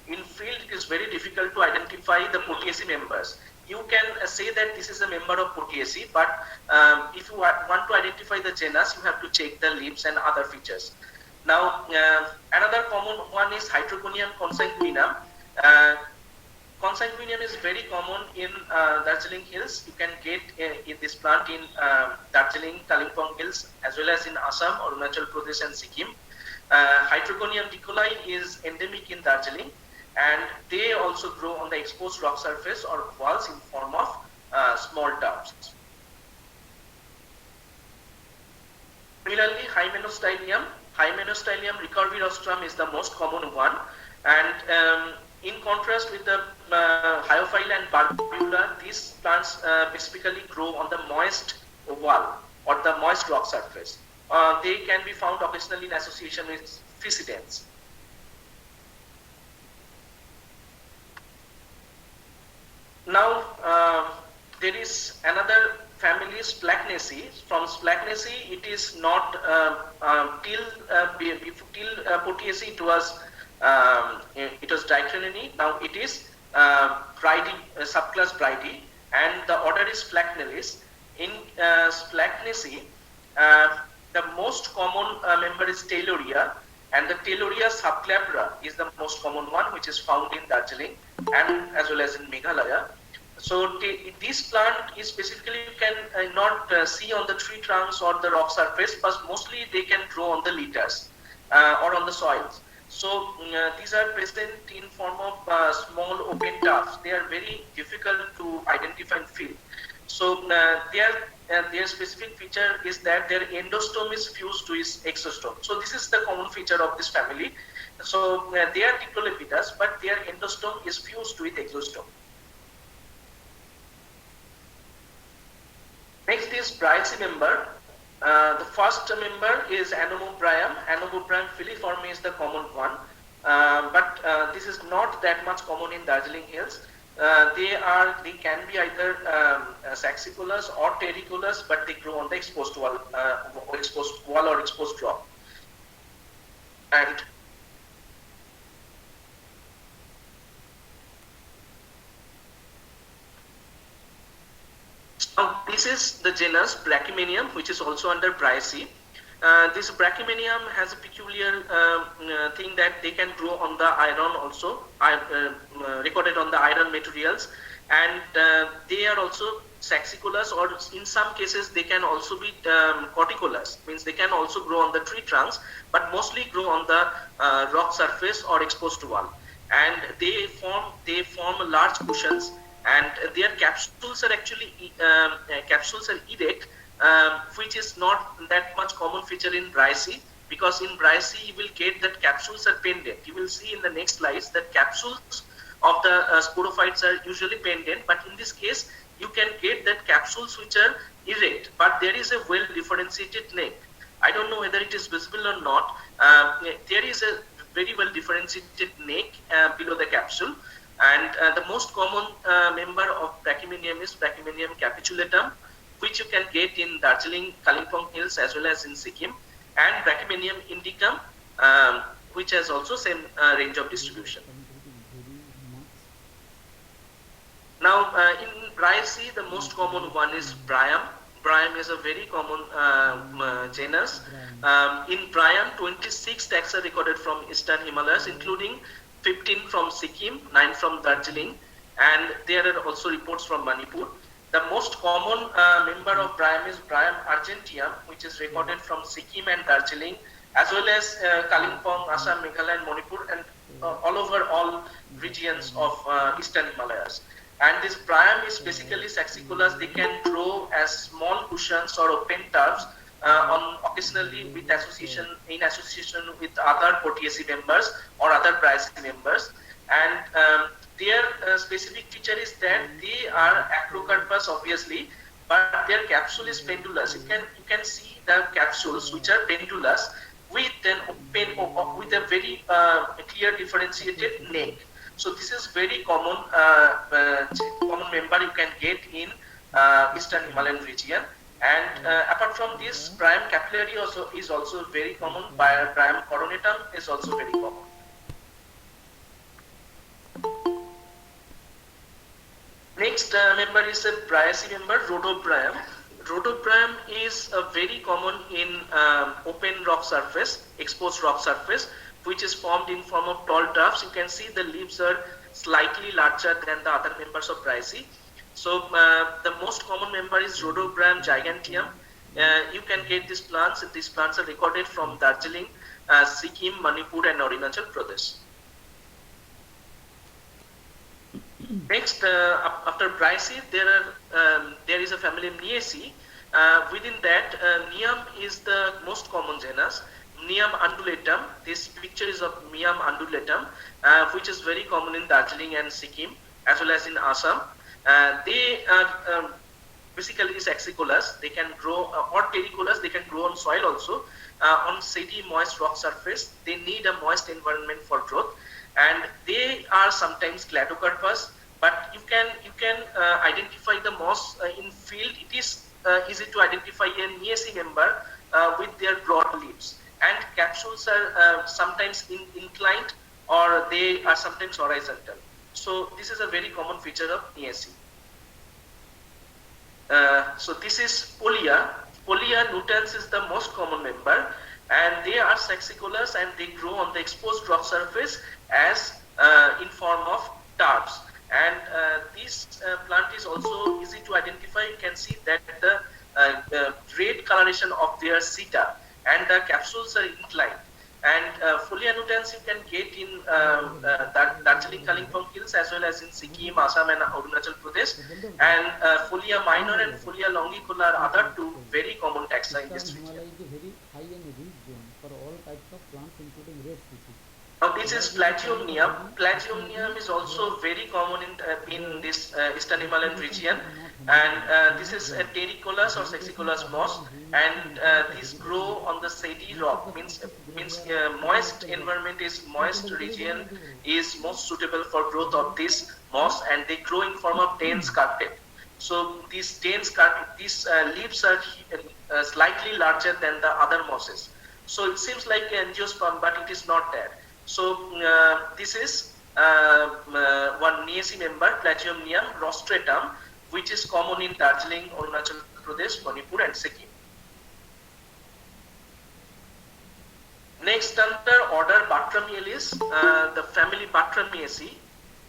In field, it is very difficult to identify the Potiaceae members. You can say that this is a member of Potiaceae, but if you want to identify the genus, you have to check the leaves and other features. Now, another common one is Hydroconium consanguinum. Consanguinum is very common in Darjeeling Hills. You can get this plant in Darjeeling, Kalimpong Hills, as well as in Assam, Arunachal Pradesh, and Sikkim. Hydroconium dicoli is endemic in Darjeeling, and they also grow on the exposed rock surface or walls in form of small tubs. Similarly, Hymenostilum recurvirostrum is the most common one, and in contrast with the Hyophila and Barbula, these plants specifically grow on the moist wall or the moist rock surface. They can be found occasionally in association with Physidens. Now, there is another family, Splagnaceae. From Splagnaceae, it is not till Potiaceae it was Dicranini. Now it is subclass Bridie, and the order is Flacnelis. In Flacnacea, the most common member is Tayloria, and the Tayloria subglabra is the most common one, which is found in Darjeeling and as well as in Meghalaya. So this plant is specifically you can not see on the tree trunks or the rock surface, but mostly they can grow on the litters or on the soils. So these are present in form of small open tufts. They are very difficult to identify and feel. So their specific feature is that their endostome is fused to its exostome. So this is the common feature of this family. So they are Diplolepidus, but their endostome is fused to its exostome. Next is Bryaceae member. The first member is Anomobryum. Anomobryum filiforme is the common one, but this is not that much common in Darjeeling Hills. They can be either saxicolous or terricolous, but they grow on the exposed wall or exposed rock. And now this is the genus Brachypedium, which is also under Bryaceae. This Brachypedium has a peculiar thing that they can grow on the iron also, recorded on the iron materials, and they are also saxicolous, or in some cases they can also be corticolous, means they can also grow on the tree trunks, but mostly grow on the rock surface or exposed wall, and they form large cushions, and their capsules are actually erect. Which is not that much common feature in Bryaceae, because in Bryaceae you will get that capsules are pendant. You will see in the next slides that capsules of the sporophytes are usually pendant, but in this case you can get that capsules which are erect, but there is a well differentiated neck. I don't know whether it is visible or not. There is a very well differentiated neck below the capsule, and the most common member of Brachypedium is Brachypedium capitulatum, which you can get in Darjeeling, Kalimpong Hills as well as in Sikkim, and Brachypedium indicum, which has also same range of distribution. Now, in Bryaceae, the most common one is Bryum. Bryum is a very common genus. In Bryum, 26 taxa recorded from Eastern Himalayas, including 15 from Sikkim, 9 from Darjeeling, and there are also reports from Manipur. The most common member of Bryum is Bryum argenteum, which is recorded from Sikkim and Darjeeling, as well as Kalimpong, Assam, Meghalaya, and Manipur, and all over all regions of Eastern Himalayas. And this Bryum is basically saxicolous. They can grow as small cushions or open tufts, occasionally in association with other Proteaceae members or other Bryaceae members. And their specific feature is that they are acrocarpous, obviously, but their capsule is pendulous. You can see the capsules which are pendulous with a very clear differentiated neck. So this is very common common member you can get in Eastern Himalayan region. And apart from this, Bryum capillary is also very common. Bryum coronatum is also very common. Next member is a Bryaceae member, Rhodobryum. Rhodobryum is very common in open rock surface, exposed rock surface, which is formed in form of tall tufts. You can see the leaves are slightly larger than the other members of Bryaceae. So the most common member is Rhodobryum giganteum. You can get these plants, and these plants are recorded from Darjeeling, Sikkim, Manipur, and Arunachal Pradesh. Next, after Bryaceae, there is a family Mniaceae. Within that, Mnium is the most common genus. Mnium undulatum. This picture is of Mnium undulatum, which is very common in Darjeeling and Sikkim, as well as in Assam. They are basically saxicolous. They can grow, or terricolous. They can grow on soil also, on sandy, moist rock surface. They need a moist environment for growth, and they are sometimes cladocarpous. But you can identify the moss in field. It is easy to identify a Mniaceae member with their broad leaves, and capsules are sometimes inclined, or they are sometimes horizontal. So this is a very common feature of Niaci. So this is Polia. Polia nutans is the most common member, and they are sexicolous and they grow on the exposed rock surface as in form of tubs. And this plant is also easy to identify. You can see that the red coloration of their seta and the capsules are inclined. And Folia nutans you can get in Darjeeling Kalimpong hills as well as in Sikkim, Assam and Arunachal Pradesh. And Folia minor and Folia longicola are other two very common taxa in this region. Himalaya is a very high and rich zone for all types of plants, including rare species. Now this is Plagiomnium. Plagiomnium is also very common in this eastern Himalayan region, and this is a terricolous or sexicolous moss, and these grow on the sandy rock. Means moist environment is moist region is most suitable for growth of this moss, and they grow in form of dense carpet. So these dense carpet, these leaves are slightly larger than the other mosses. So it seems like angiosperm, but it is not that. So this is one Niaci member, Plagiomnium rostratum, which is common in Darjeeling, Arunachal Pradesh, Manipur and Sikkim. Next under order Batramialis, the family Batramiaceae,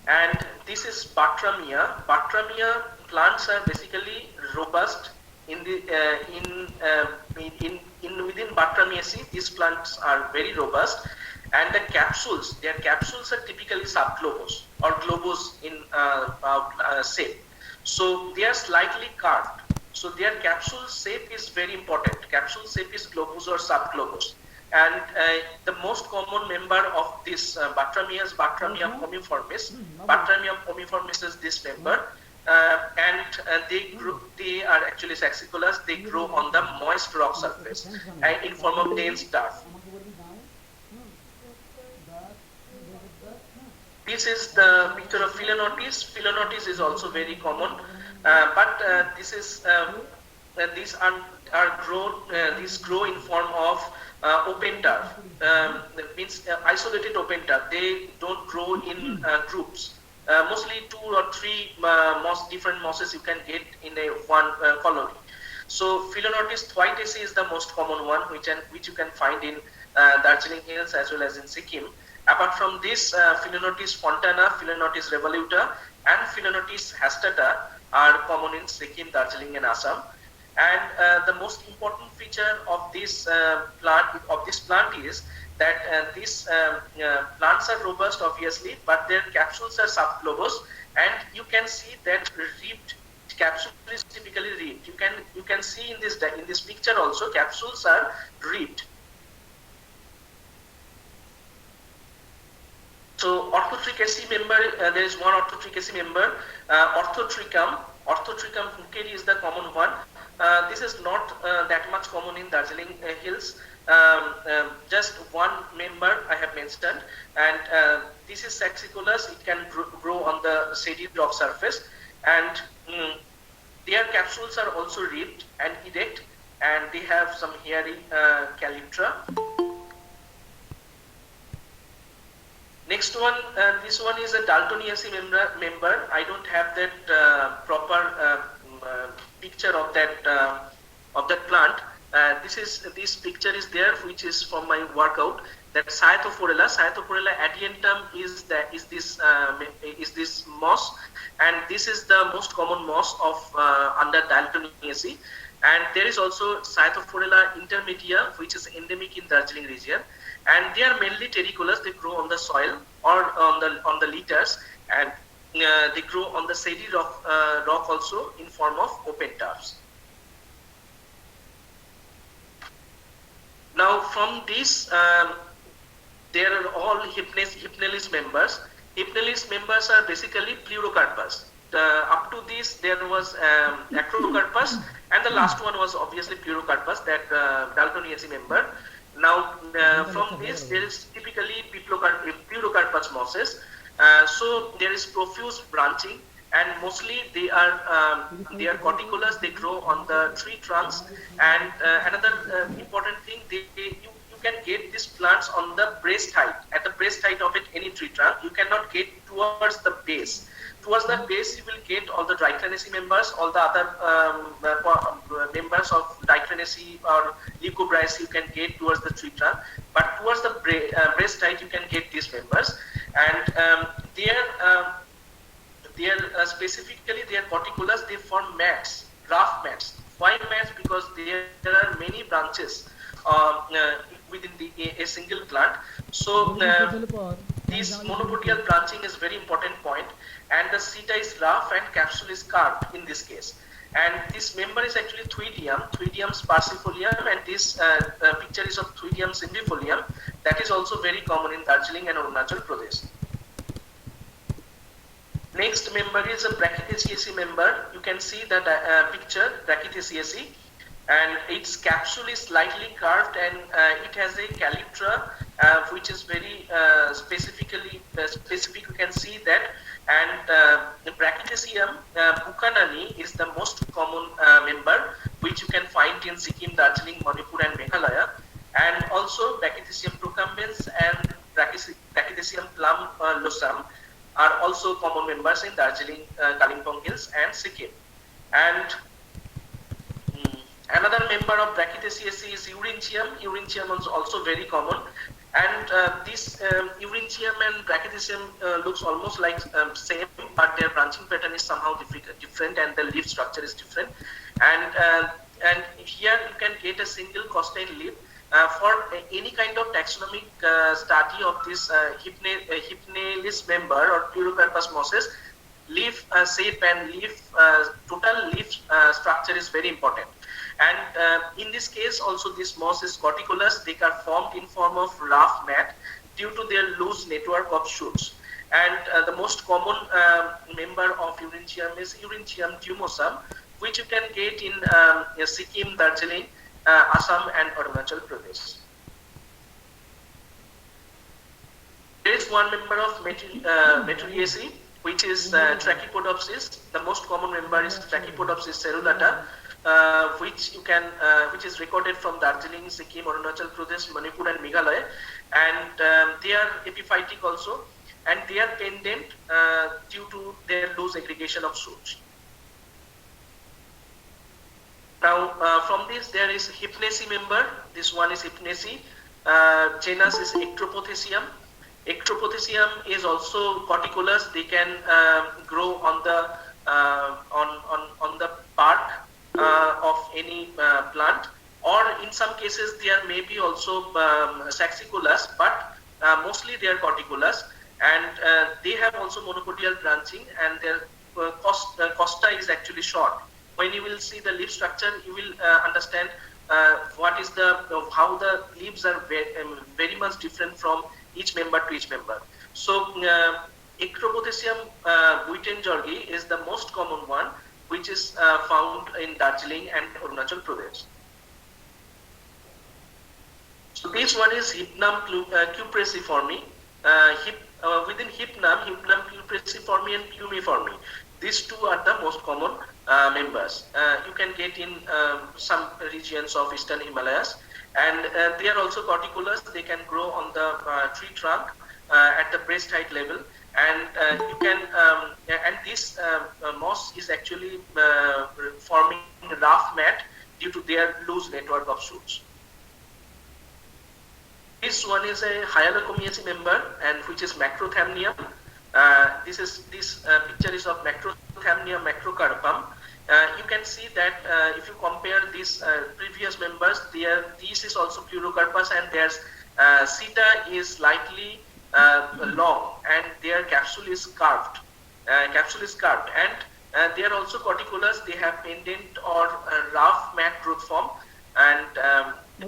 and this is Batramia. Batramia plants are basically robust in the within Batramiaceae. These plants are very robust. And the capsules, their capsules are typically subglobose or globose in shape. So they are slightly carved. So their capsule shape is very important. Capsule shape is globose or subglobose. And the most common member of this Batramium is Batramium pomiformis. Batramium pomiformis is this member. And they are actually sexicolous. They grow on the moist rock surface in form of dense turf. This is the picture of Philonopsis. Philonopsis is also very common, but this is these grow in form of open turf. Means isolated open turf. They don't grow in groups. Mostly 2 or 3 different mosses you can get in a one colony. So Philonopsis thwaiteaceae is the most common one, which you can find in Darjeeling Hills as well as in Sikkim. Apart from this, Philonopsis fontana, Philonopsis revoluta, and Philonopsis hastata are common in Sikkim, Darjeeling, and Assam. And the most important feature of this plant is that these plants are robust, obviously, but their capsules are subglobose, and you can see that ribbed capsule is typically ribbed. You can see in this picture also capsules are ribbed. So Orthotrichaceae member, there is one Orthotrichaceae member, Orthotrichum. Orthotrichum huckeri is the common one. This is not that much common in Darjeeling Hills. Just one member I have mentioned, and this is sexicolous. It can grow on the shady rock surface, and their capsules are also ribbed and erect, and they have some hairy calyptra. Next one, this one is a Daltoniaceae member. I don't have that proper picture of that plant. This picture is there, which is from my workout. That Cyathophorella adiantum is this moss, and this is the most common moss of under Daltoniaceae. And there is also Cyathophorella intermedia, which is endemic in Darjeeling region. And they are mainly terricolous. They grow on the soil or on the litters, and they grow on the shady rock also in form of open turfs. Now from this, there are all Hypnelis members. Hypnelis members are basically pleurocarpus. Up to this, there was Acrocarpus, and the last one was obviously pleurocarpus, that Daltoniaceae member. Now from this, there is typically pleurocarpus mosses. So there is profuse branching, and mostly they are corticolous. They grow on the tree trunks. And another important thing, you can get these plants on the breast height, at the breast height of it, any tree trunk. You cannot get towards the base. Towards the base, you will get all the Diclanaceae members, all the other members of Diclanaceae or Leucobriaceae you can get towards the tree trunk. But towards the breast height, you can get these members. And specifically their corticulus, they form mats, rough mats. Why mats? Because there are many branches within a single plant. So this monopodial branching is very important point, and the seta is rough and capsule is carved in this case. And this member is actually Thuidium sparcifolium, and this picture is of Thuidium cymbrifolium. That is also very common in Darjeeling and Arunachal Pradesh. Next member is a Brachythiaceae member. You can see the picture, Brachythiaceae, and its capsule is slightly curved, and it has a calyptra which is very specific. You can see that. And Brachythiaceum buchanani is the most common member, which you can find in Sikkim, Darjeeling, Manipur and Meghalaya. And also Brachythiaceum procumbens and Brachythiaceum plum losam are also common members in Darjeeling, Kalimpong Hills and Sikkim. And another member of Brachythiaceae is Eurynthium. Eurynthium is also very common. And this Eurynthium and Brachythiaceum looks almost like same, but their branching pattern is somehow different, and the leaf structure is different. And here you can get a single costine leaf. For any kind of taxonomic study of this Hypnalis member or Pleurocarpus mosses, leaf shape and leaf total leaf structure is very important. And in this case also, this moss is corticulus. They are formed in form of rough mat due to their loose network of shoots. And the most common member of Eurynthium is Eurynthium tumosum, which you can get in Sikkim, Darjeeling, Assam and Arunachal Pradesh. There is one member of Metriaceae, which is Trachypodopsis. The most common member is Trachypodopsis cerulata, which is recorded from Darjeeling, Sikkim, Arunachal Pradesh, Manipur and Meghalaya. And they are epiphytic also, and they are pendant due to their loose aggregation of shoots. Now, from this, there is Hypnaceae member. This one is Hypnaceae. Genus is Ectropothecium. Ectropothecium is also corticulus. They can grow on the bark of any plant, or in some cases there may be also saxiculus, but mostly they are corticulus, and they have also monopodial branching, and their costa is actually short. When you will see the leaf structure, you will understand how the leaves are very much different from each member to each member. So Ectropothecium buitenjorgi is the most common one, which is found in Darjeeling and Arunachal Pradesh. So this one is Hypnum cupressiforme. Within Hypnum cupressiforme and plumiforme. These two are the most common members. You can get in some regions of eastern Himalayas, and they are also corticulus. They can grow on the tree trunk at the breast height level, and you can and this moss is actually forming rough mat due to their loose network of shoots. This one is a Hyalocomiaceae member, and which is Macrothamnium. This picture is of Macrothamnium macrocarpum. You can see that if you compare these previous members, this is also Pleurocarpus, and their seta is slightly long, and their capsule is curved. And they are also corticulus. They have pendant or rough mat growth form, and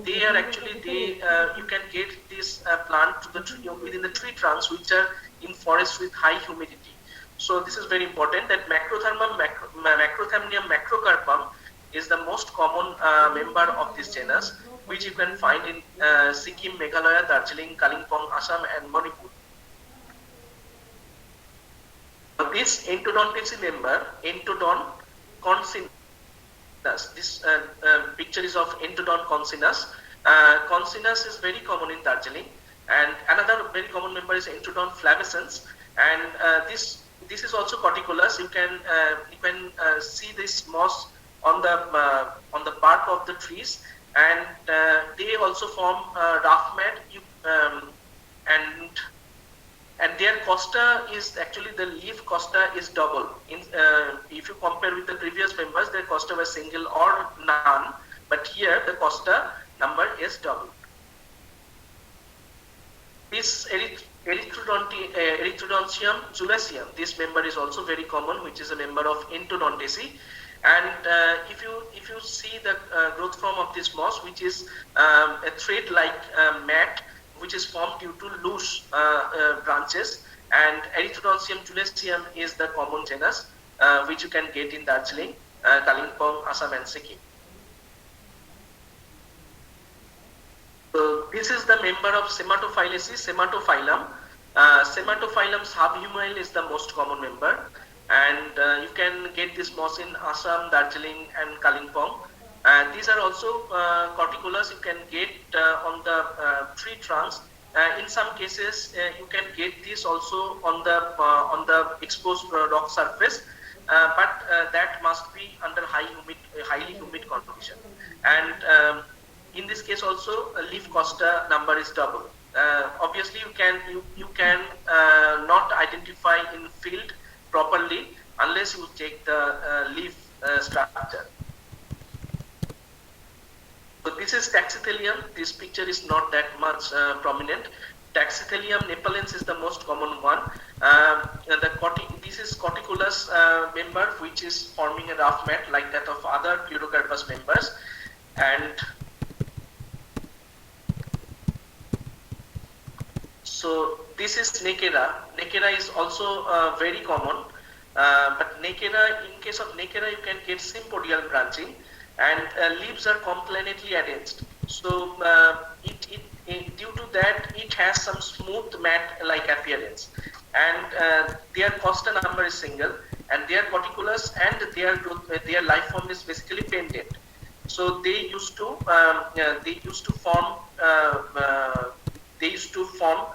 they are actually you can get this plant to the tree, within the tree trunks which are in forests with high humidity. So this is very important, that Macrothamnium macrocarpum is the most common member of this genus, which you can find in Sikkim, Meghalaya, Darjeeling, Kalimpong, Assam and Manipur. This Entodontaceae member, Entodon concinus. This picture is of Entodon concinus, Consinus is very common in Darjeeling, and another very common member is Entrudon flavescens, and this is also corticolous. You can see this moss on the bark of the trees, and they also form rough mat. And their costa is actually, the leaf costa is double. If you compare with the previous members, their costa was single or none, but here the costa number is double. This Erythrodincium juliaceum, this member is also very common, which is a member of Entodontaceae. And if you see the growth form of this moss, which is a thread-like mat, which is formed due to loose branches, and Erythrodincium juliaceum is the common genus which you can get in Darjeeling, Kalimpong, Assam, and Sikkim. So this is the member of Cematophyllaceae, Cematophyllum. Cematophyllum subhumoil is the most common member, and you can get this moss in Assam, Darjeeling, and Kalimpong. These are also corticolous. You can get on the tree trunks. In some cases, you can get this also on the exposed rock surface, but that must be under highly humid condition. And in this case also, leaf costa number is double. Obviously, you can not identify in field properly unless you check the leaf structure. So this is Taxithelium. This picture is not that much prominent. Taxithelium nepalens is the most common one. This is corticolous member, which is forming a rough mat like that of other Pleurocarpus members. And so this is Neckera. Neckera is also very common, but Neckera, in case of Neckera, you can get sympodial branching, and leaves are complanetly arranged. So due to that, it has some smooth mat-like appearance, and their costa number is single, and they are corticolous, and their life form is basically pendant. So they used to form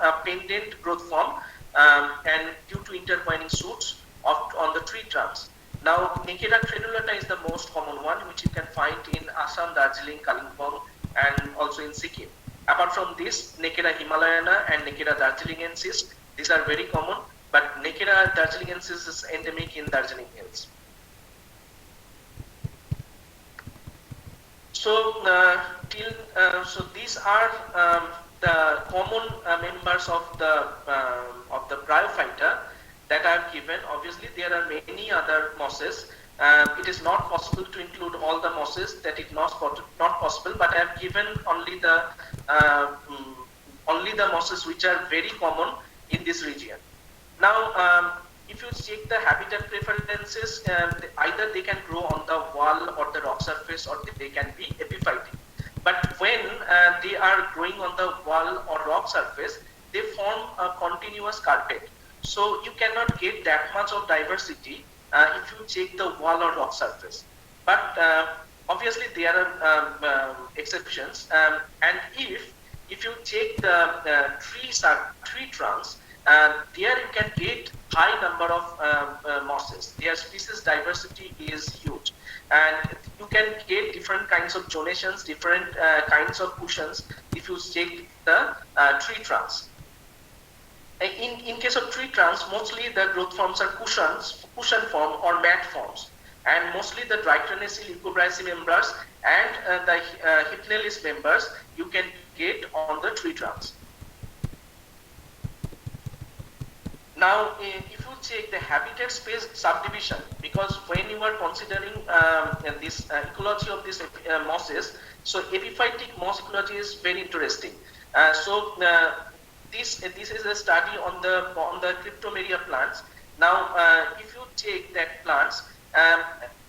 a pendant growth form, and due to intertwining shoots on the tree trunks. Now, Neckera crenulata is the most common one, which you can find in Assam, Darjeeling, Kalimpong, and also in Sikkim. Apart from this, Neckera himalayana and Neckera darjeelingensis, these are very common, but Neckera darjeelingensis is endemic in Darjeeling Hills. So, these are the common members of the bryophyta that I have given. Obviously, there are many other mosses. It is not possible to include all the mosses. That is not possible. But I have given only the mosses which are very common in this region. Now, if you check the habitat preferences, either they can grow on the wall or the rock surface, or they can be epiphytic. But when they are growing on the wall or rock surface, they form a continuous carpet. So you cannot get that much of diversity if you check the wall or rock surface. But obviously there are exceptions. And if you check the tree trunks, there you can get high number of mosses. Their species diversity is huge, and you can get different kinds of zonations, different kinds of cushions if you check the tree trunks. In case of tree trunks, mostly the growth forms are cushion form or mat forms, and mostly the Dryctinaceae, Leucobraceae members and the Hypnalis members you can get on the tree trunks. Now, if you check the habitat space subdivision, because when you are considering this ecology of these mosses, so epiphytic moss ecology is very interesting. This is a study on the Cryptomeria plants. Now, if you check that plants,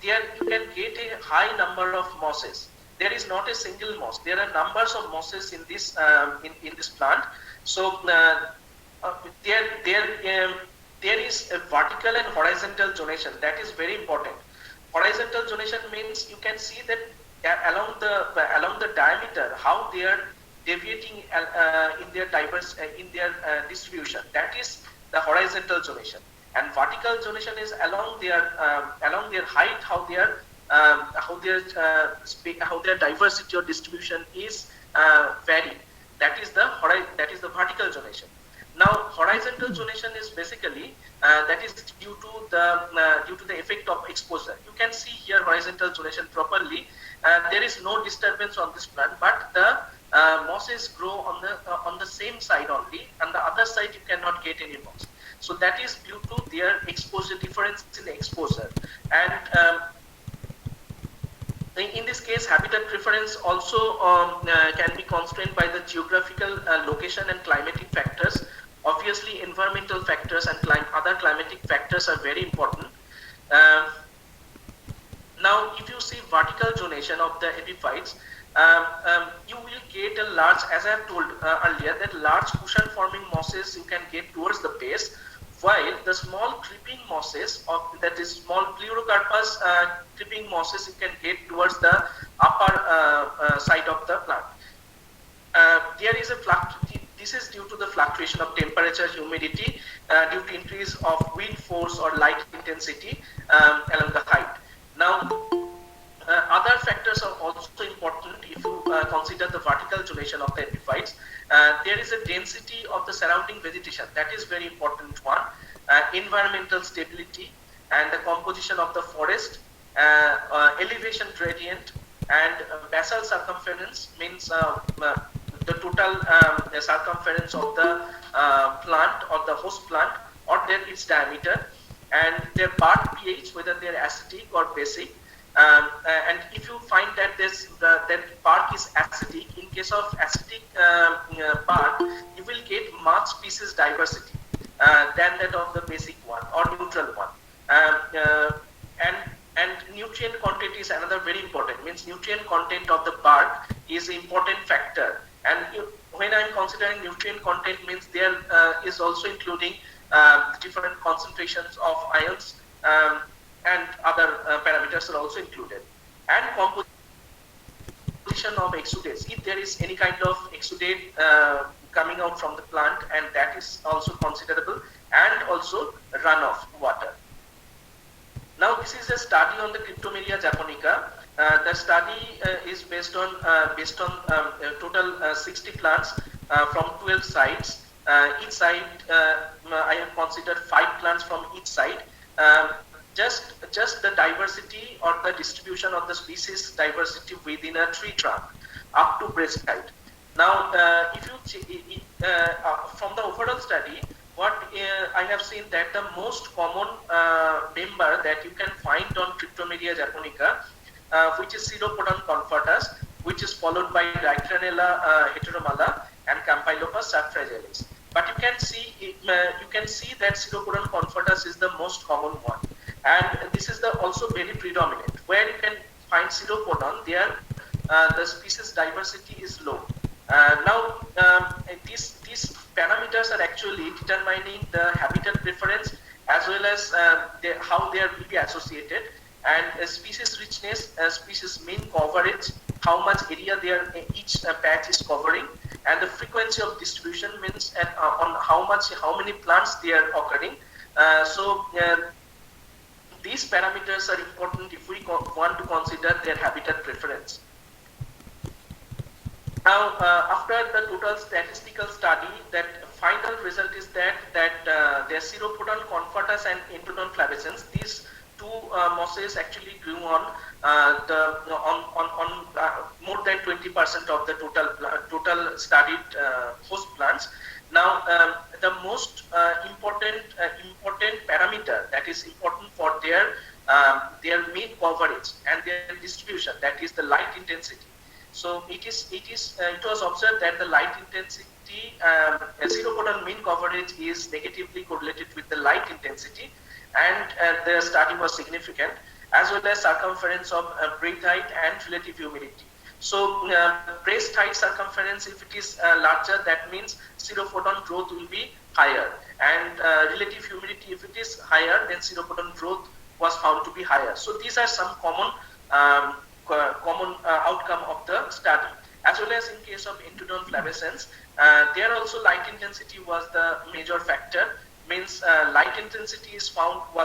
there you can get a high number of mosses. There is not a single moss. There are numbers of mosses in this plant. So there is a vertical and horizontal zonation. That is very important. Horizontal zonation means you can see that along the diameter, how they are deviating in their distribution. That is the horizontal zonation, and vertical zonation is along their height, how their diversity or distribution is varied. That is the vertical zonation. Now, horizontal zonation is basically that is due to the effect of exposure. You can see here horizontal zonation properly. There is no disturbance on this plant, but the mosses grow on the same side only, and the other side you cannot get any moss. So that is due to their exposure difference in the exposure. And in this case, habitat preference also can be constrained by the geographical location and climatic factors. Obviously, environmental factors and other climatic factors are very important. Now, if you see vertical zonation of the epiphytes, you will get a large, as I have told earlier, that large cushion forming mosses you can get towards the base, while the small creeping mosses, that is small pleurocarpus creeping mosses, you can get towards the upper side of the plant. There is this is due to the fluctuation of temperature, humidity, due to increase of wind force or light intensity along the height. Now, other factors are also important if you consider the vertical zonation of the epiphytes. There is a density of the surrounding vegetation. That is very important one. Environmental stability and the composition of the forest, elevation gradient, and basal circumference means the total circumference of the plant or the host plant, or its diameter, and their bark pH, whether they are acidic or basic. And if you find that that bark is acidic, in case of acidic bark, you will get much species diversity than that of the basic one or neutral one. And nutrient content is another very important. Means nutrient content of the bark is an important factor. And when I'm considering nutrient content, means there is also including different concentrations of ions, and other parameters are also included. And composition of exudates. If there is any kind of exudate coming out from the plant, and that is also considerable, and also runoff water. Now, this is a study on the Cryptomeria japonica. The study is based on total 60 plants from 12 sites. Each site, I have considered 5 plants from each site. Just the diversity or the distribution of the species diversity within a tree trunk up to breast height. Now, if you from the overall study, what I have seen that the most common member that you can find on Cryptomeria japonica, which is Ceropodon confortus, which is followed by Dicranella heteromala and Campylopus subfragilis. But you can see that Ceropodon confortus is the most common one, and this is also very predominant. Where you can find Ceropodon, there the species diversity is low. Now, these parameters are actually determining the habitat preference as well as how they will be associated, and species richness, species mean coverage, how much area each patch is covering, and the frequency of distribution means on how many plants they are occurring. So these parameters are important if we want to consider their habitat preference. Now, after the total statistical study, that final result is that their Ceropodon confortus and Entoodon flavescens, these two mosses actually grew on more than 20% of the total studied host plants. Now, the most important parameter that is important for their mean coverage and their distribution, that is the light intensity. So it was observed that the light intensity, Ceropodon mean coverage is negatively correlated with the light intensity, and the study was significant, as well as circumference of breast height and relative humidity. So breast height circumference, if it is larger, that means Ceropodon growth will be higher, and relative humidity, if it is higher, then Ceropodon growth was found to be higher. So these are some common common outcome of the study. As well as in case of Entoudon flavescens, there also light intensity was the major factor. Means light intensity was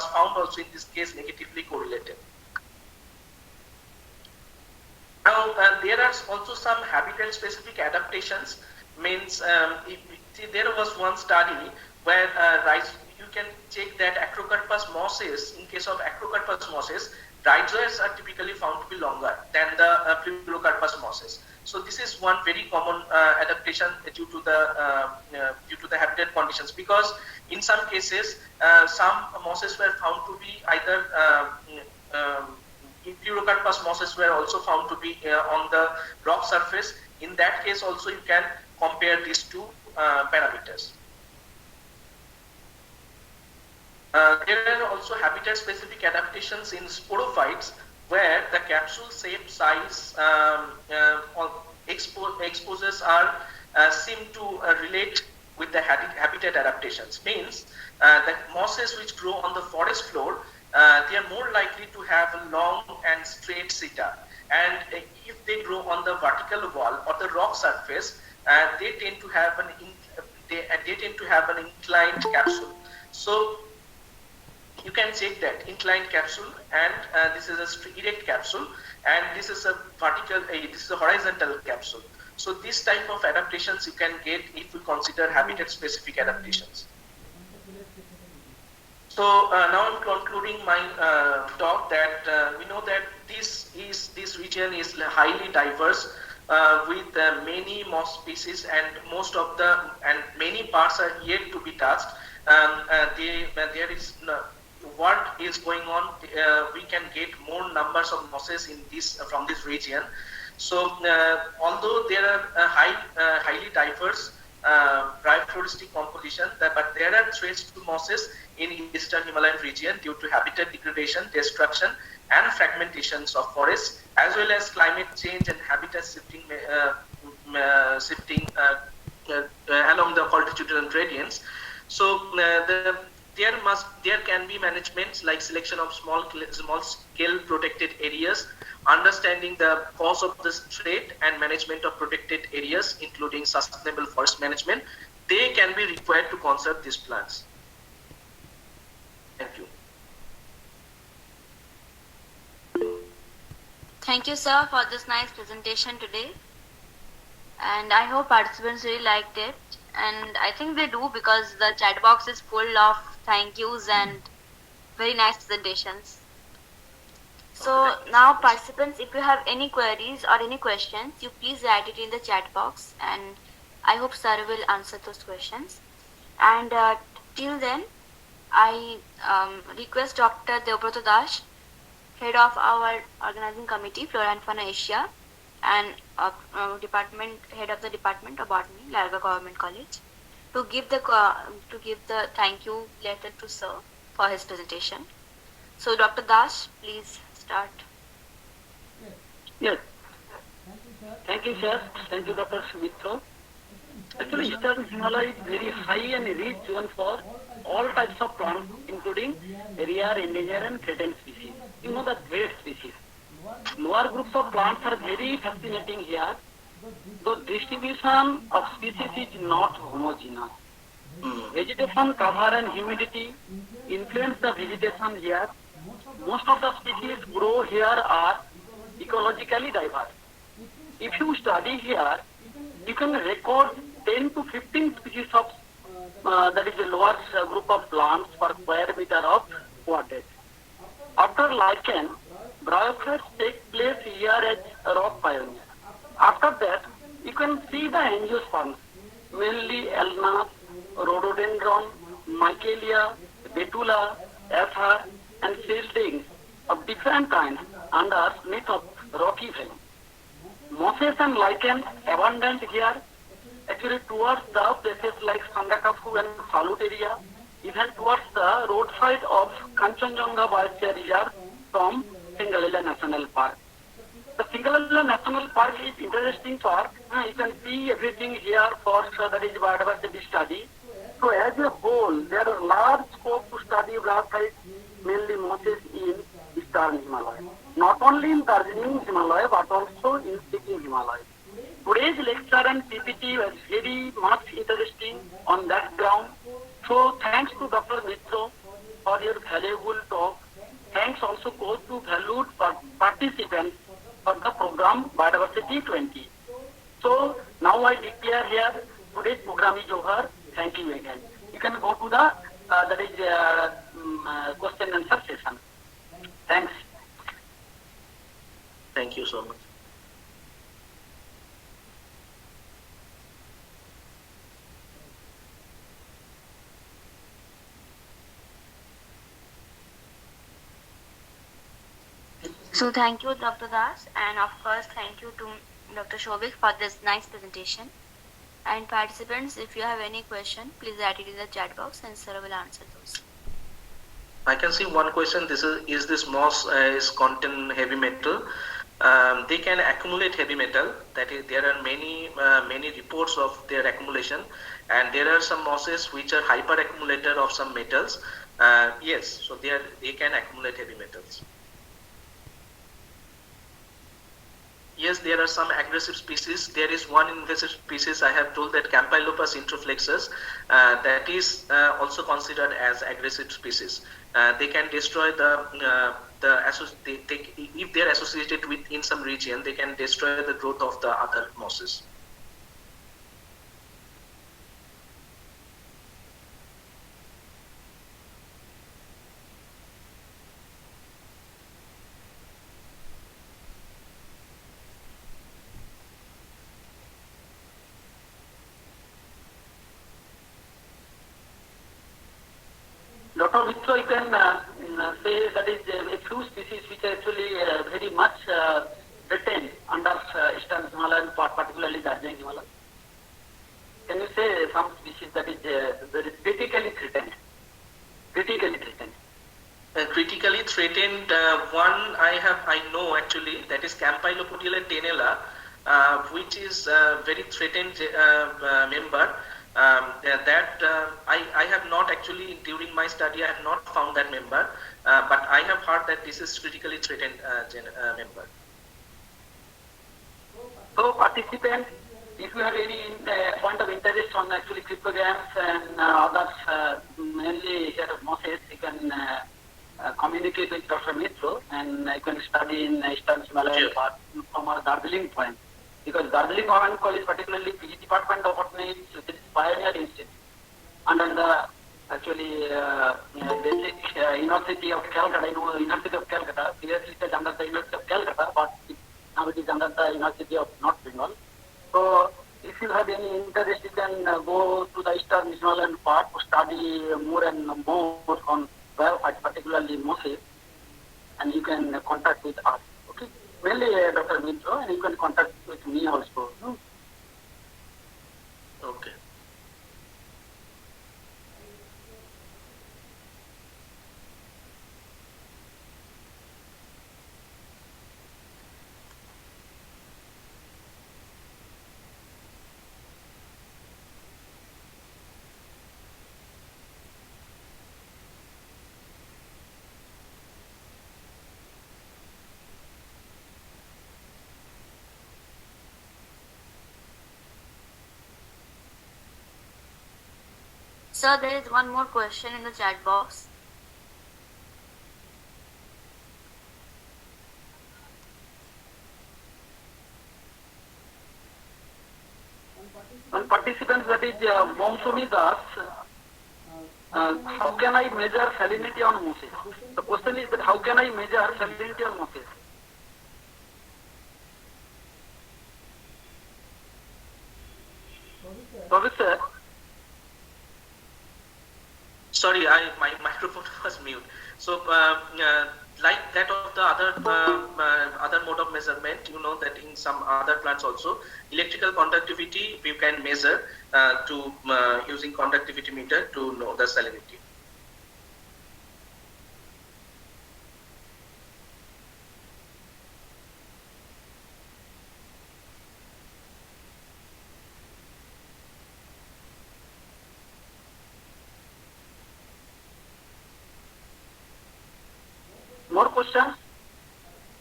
found also in this case negatively correlated. Now there are also some habitat specific adaptations. Means there was one study where you can check that Acrocarpus mosses, in case of Acrocarpus mosses, rhizoids are typically found to be longer than the Pleurocarpus mosses. So this is one very common adaptation due to the habitat conditions, because in some cases some mosses were found to be either Pleurocarpus mosses were also found to be on the rock surface. In that case also you can compare these two parameters. There are also habitat specific adaptations in sporophytes, where the capsule shape, size, exposures are seem to relate with the habitat adaptations. Means the mosses which grow on the forest floor, they are more likely to have a long and straight seta, and if they grow on the vertical wall or the rock surface, they tend to have an inclined capsule. So you can check that inclined capsule, and this is a erect capsule, and this is a horizontal capsule. So this type of adaptations you can get if we consider habitat specific adaptations. So now I'm concluding my talk that we know that this region is highly diverse with many moss species, and many parts are yet to be touched. There is what is going on. We can get more numbers of mosses in from this region. So although there are highly diverse biofloristic composition, but there are threats to mosses in eastern Himalayan region due to habitat degradation, destruction, and fragmentations of forests, as well as climate change and habitat shifting along the altitudinal gradients. So there can be managements like selection of small scale protected areas, understanding the cause of this threat, and management of protected areas, including sustainable forest management. They can be required to conserve these plants. Thank you. Thank you, sir, for this nice presentation today. And I hope participants really liked it. And I think they do, because the chat box is full of thank yous and very nice presentations. So now participants, if you have any queries or any questions, you please write it in the chat box, and I hope sir will answer those questions. And till then, I request Dr. Deobrata Das, head of our organizing committee, Flora and Fauna Asia, and head of the department of botany, Larga Government College, to give the thank you letter to sir for his presentation. So Dr. Das, please start. Yes. Thank you, sir. Thank you, Dr. Sumitra. Actually, Eastern Himalaya is very high and rich zone for all types of plants, including rare, endangered, and threatened species. You know the great species. Lower groups of plants are very fascinating here. The distribution of species is not homogeneous. Vegetation cover and humidity influence the vegetation here. Most of the species grow here are ecologically diverse. If you study here, you can record 10 to 15 species of that is a lower group of plants per square meter of water. After lichen, bryophytes take place here as rock pioneers. After that, you can see the angiosperms, mainly Elnas, Rhododendron, Michelia, Betula, Athar, and seedlings of different kinds underneath of rocky valley. Mosses and lichens abundant here, actually towards the places like Sandakafu and Salut area, even towards the roadside of Kanchenjunga Biosphere Reserve from Singalila National Park. The Singalila National Park is interesting park. You can see everything here for that is biodiversity study. So as a whole, there are large scope to study bryophytes, mainly mosses in Eastern Himalaya. Not only in Darjeeling Himalaya, but also in Sikkim Himalaya. Today's lecture and PPT was very much interesting on that ground. So thanks to Dr. Mitro for your valuable talk. Thanks also goes to valued participants for the program Biodiversity 20. So now I declare here today's program is over. Thank you again. You can go to the question and answer session. Thanks. Thank you so much. So thank you, Dr. Das, and of course, thank you to Dr. Shobik for this nice presentation. And participants, if you have any question, please add it in the chat box and sir will answer those. I can see one question. This is this moss is contain heavy metal? They can accumulate heavy metal. That is, there are many reports of their accumulation, and there are some mosses which are hyper accumulator of some metals. Yes, so they can accumulate heavy metals. Yes, there are some aggressive species. There is one invasive species I have told that Campylopus introflexus, that is also considered as aggressive species. They can destroy if they are associated with in some region, they can destroy the growth of the other mosses. Dr. Mitra, you can say that is a few species which are actually very much threatened under Eastern Himalayan, particularly Darjeeling Himalaya. Can you say some species that is very critically threatened? Critically threatened. Critically threatened, one I know actually, that is Campylopodiella tenella, which is very threatened member. I have not actually, during my study, I have not found that member, but I have heard that this is critically threatened member. So participants, if you have any point of interest on actually cryptograms and others, mainly here of mosses, you can communicate with Dr. Mitro and you can study in Eastern Himalayan part from our Darjeeling point. Because Darjeeling Government College, particularly PG Department of Botany, is pioneer institute. And then the actually basic University of Calcutta, University of Calcutta, previously it was under the University of Calcutta, but now it is under the University of North Bengal. So if you have any interest, you can go to the Eastern Himalayan part to study more and more on biophytes, particularly mosses, and you can contact with us. Okay, mainly Dr. Mitro, and you can contact with me also. No? Okay. Sir, there is one more question in the chat box. On participants, that is Momsumi Das, how can I measure salinity on mosses? The question is that how can I measure salinity on mosses? Sorry, sir. Sorry, my microphone was mute. So, like that of the other mode of measurement, you know that in some other plants also, electrical conductivity you can measure to using conductivity meter to know the salinity. More questions?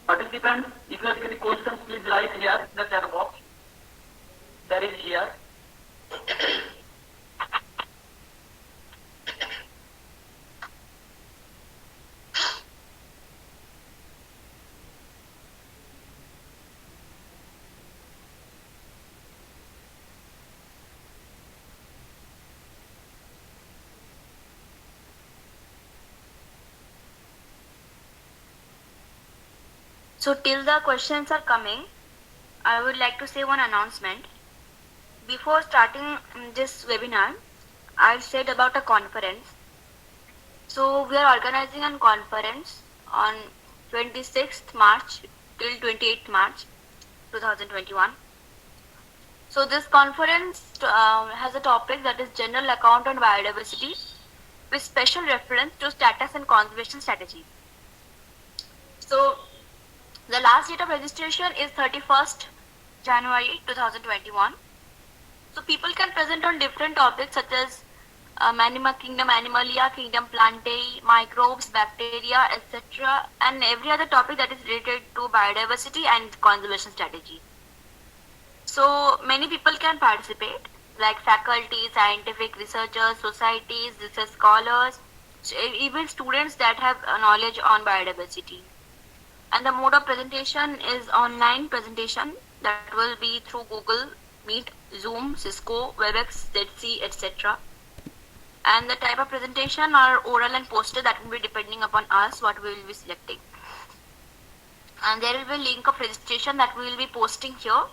Participants, if you have any questions, please write here in the chat box. There is here. So till the questions are coming, I would like to say one announcement. Before starting this webinar, I said about a conference. So we are organizing a conference on 26th March till 28th March 2021. So this conference has a topic that is General Account on Biodiversity with special reference to status and conservation strategy. So the last date of registration is 31st January 2021. So people can present on different topics such as Kingdom Animalia, Kingdom Plantae, microbes, bacteria, etc. and every other topic that is related to biodiversity and conservation strategy. So many people can participate, like faculty, scientific researchers, societies, research scholars, even students that have knowledge on biodiversity. And the mode of presentation is online presentation that will be through Google Meet, Zoom, Cisco, WebEx, Zscaler, etc. And the type of presentation are oral and poster, that will be depending upon us what we will be selecting. And there will be a link of registration that we will be posting here.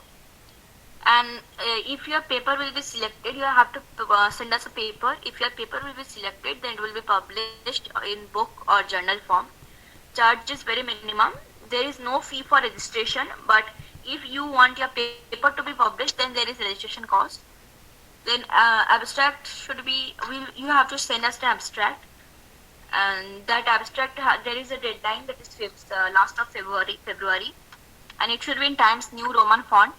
And if your paper will be selected, you have to send us a paper. If your paper will be selected, then it will be published in book or journal form. Charge is very minimum. There is no fee for registration, but if you want your paper to be published, then there is registration cost. Then abstract should be, you have to send us the abstract, and that abstract there is a deadline, that is last of February, and it should be in Times New Roman font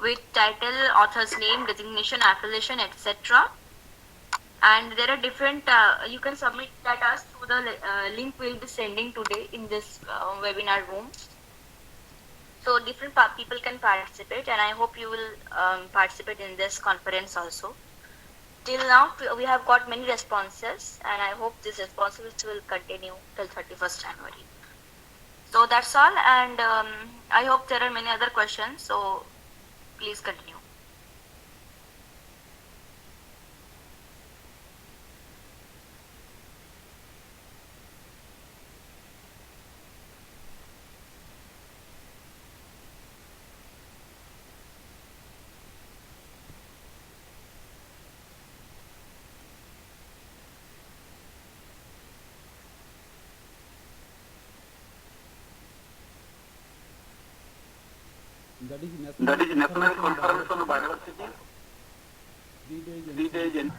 with title, author's name, designation, affiliation, etc. And there are different, you can submit that us through the link we will be sending today in this webinar room. So different people can participate, and I hope you will participate in this conference also. Till now, we have got many responses, and I hope this responses will continue till 31st January. So that's all, and I hope there are many other questions, so please continue. That is National Conference on Biodiversity. 3 days in.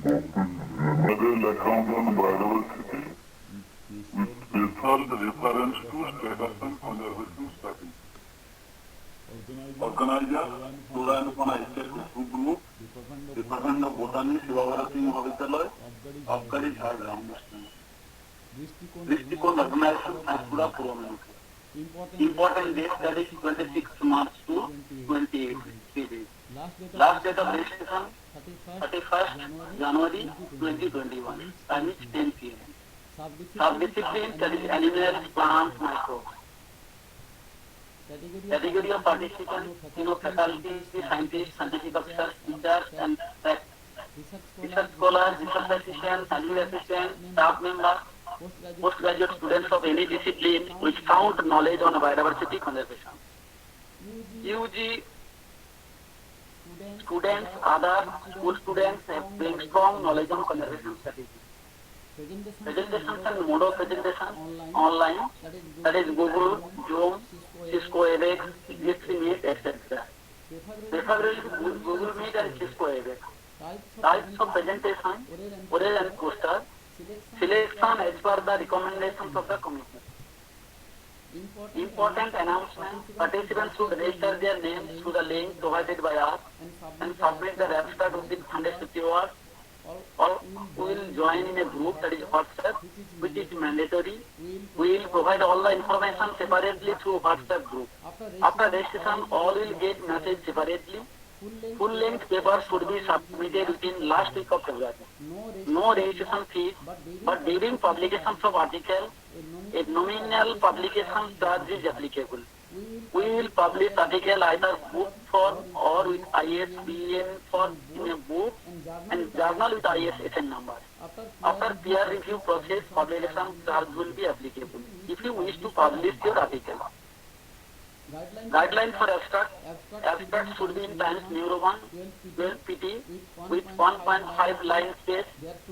General account on biodiversity with special reference to status and conservation strategy. Organizer, Suranpana State Group, Department of Botany, Shivavara Mahavidyalaya, Abkari Jharkhand. Dristikon organization Akura Program. Important date, that is 26 March to 28, 3 days. Last date of registration 31st January 2021. Time is 10 p.m. Sub-discipline, that is animals, plants, microbes. Category of participants, faculty, scientists, scientific officers, teachers, and research scholars, research assistants, scientific assistants, staff members, postgraduate students of any discipline with sound knowledge on biodiversity conservation. UG students, other school students have bring strong knowledge on conservation strategy. Presentations and mode of presentation online, that is Google, Zoom, Cisco WebEx, Google Meet, etc. Preferably Google Meet and Cisco WebEx. Types of presentation, oral and poster, selection as per the recommendations of the committee. Important announcement. Participants should register their names through the link provided by us and submit their abstract within 150 hours. All will join in a group, that is WhatsApp, which is mandatory. We will provide all the information separately through WhatsApp group. After registration, all will get message separately. Full-length paper should be submitted within last week of February. No registration fees, but during publications of article, a nominal publication charge is applicable. We will publish article either book form or with ISBN form in a book and journal with ISSN number. After peer review process, publication charge will be applicable if you wish to publish your article. Guidelines for abstract. Abstract should be in Times New Roman, 12 pt with 1.5 line space.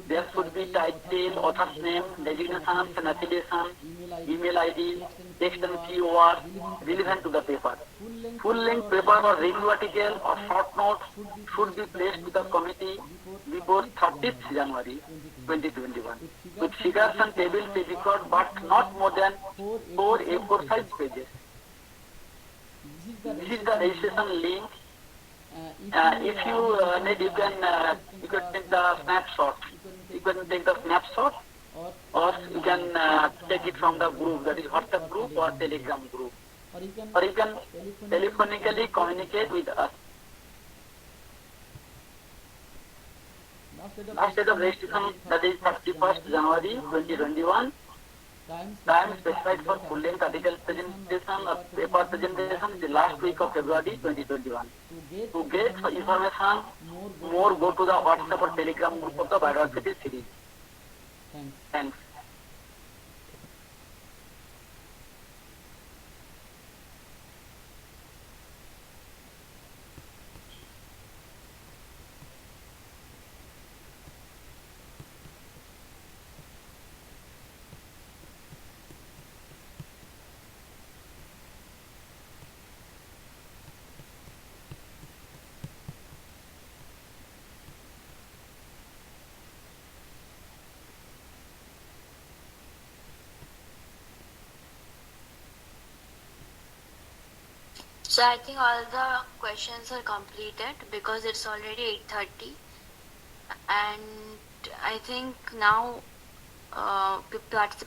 There should be title, author's name, designation, affiliation, email ID, text and key words relevant to the paper. Full-length paper or review article or short notes should be placed with the committee before 30th January 2021 with figures and tables to record but not more than 4 A4 size pages. This is the registration link. If you need, you can take the snapshot. You can take the snapshot, or you can take it from the group, that is WhatsApp group or Telegram group, or you can telephonically communicate with us. Last date of registration, that is 31st January 2021. Time specified for full-length article presentation or paper presentation the last week of February 2021. To get information, more go to the WhatsApp or Telegram group of the biodiversity series. Thanks. So I think all the questions are completed because it's already 8:30, and I think now participants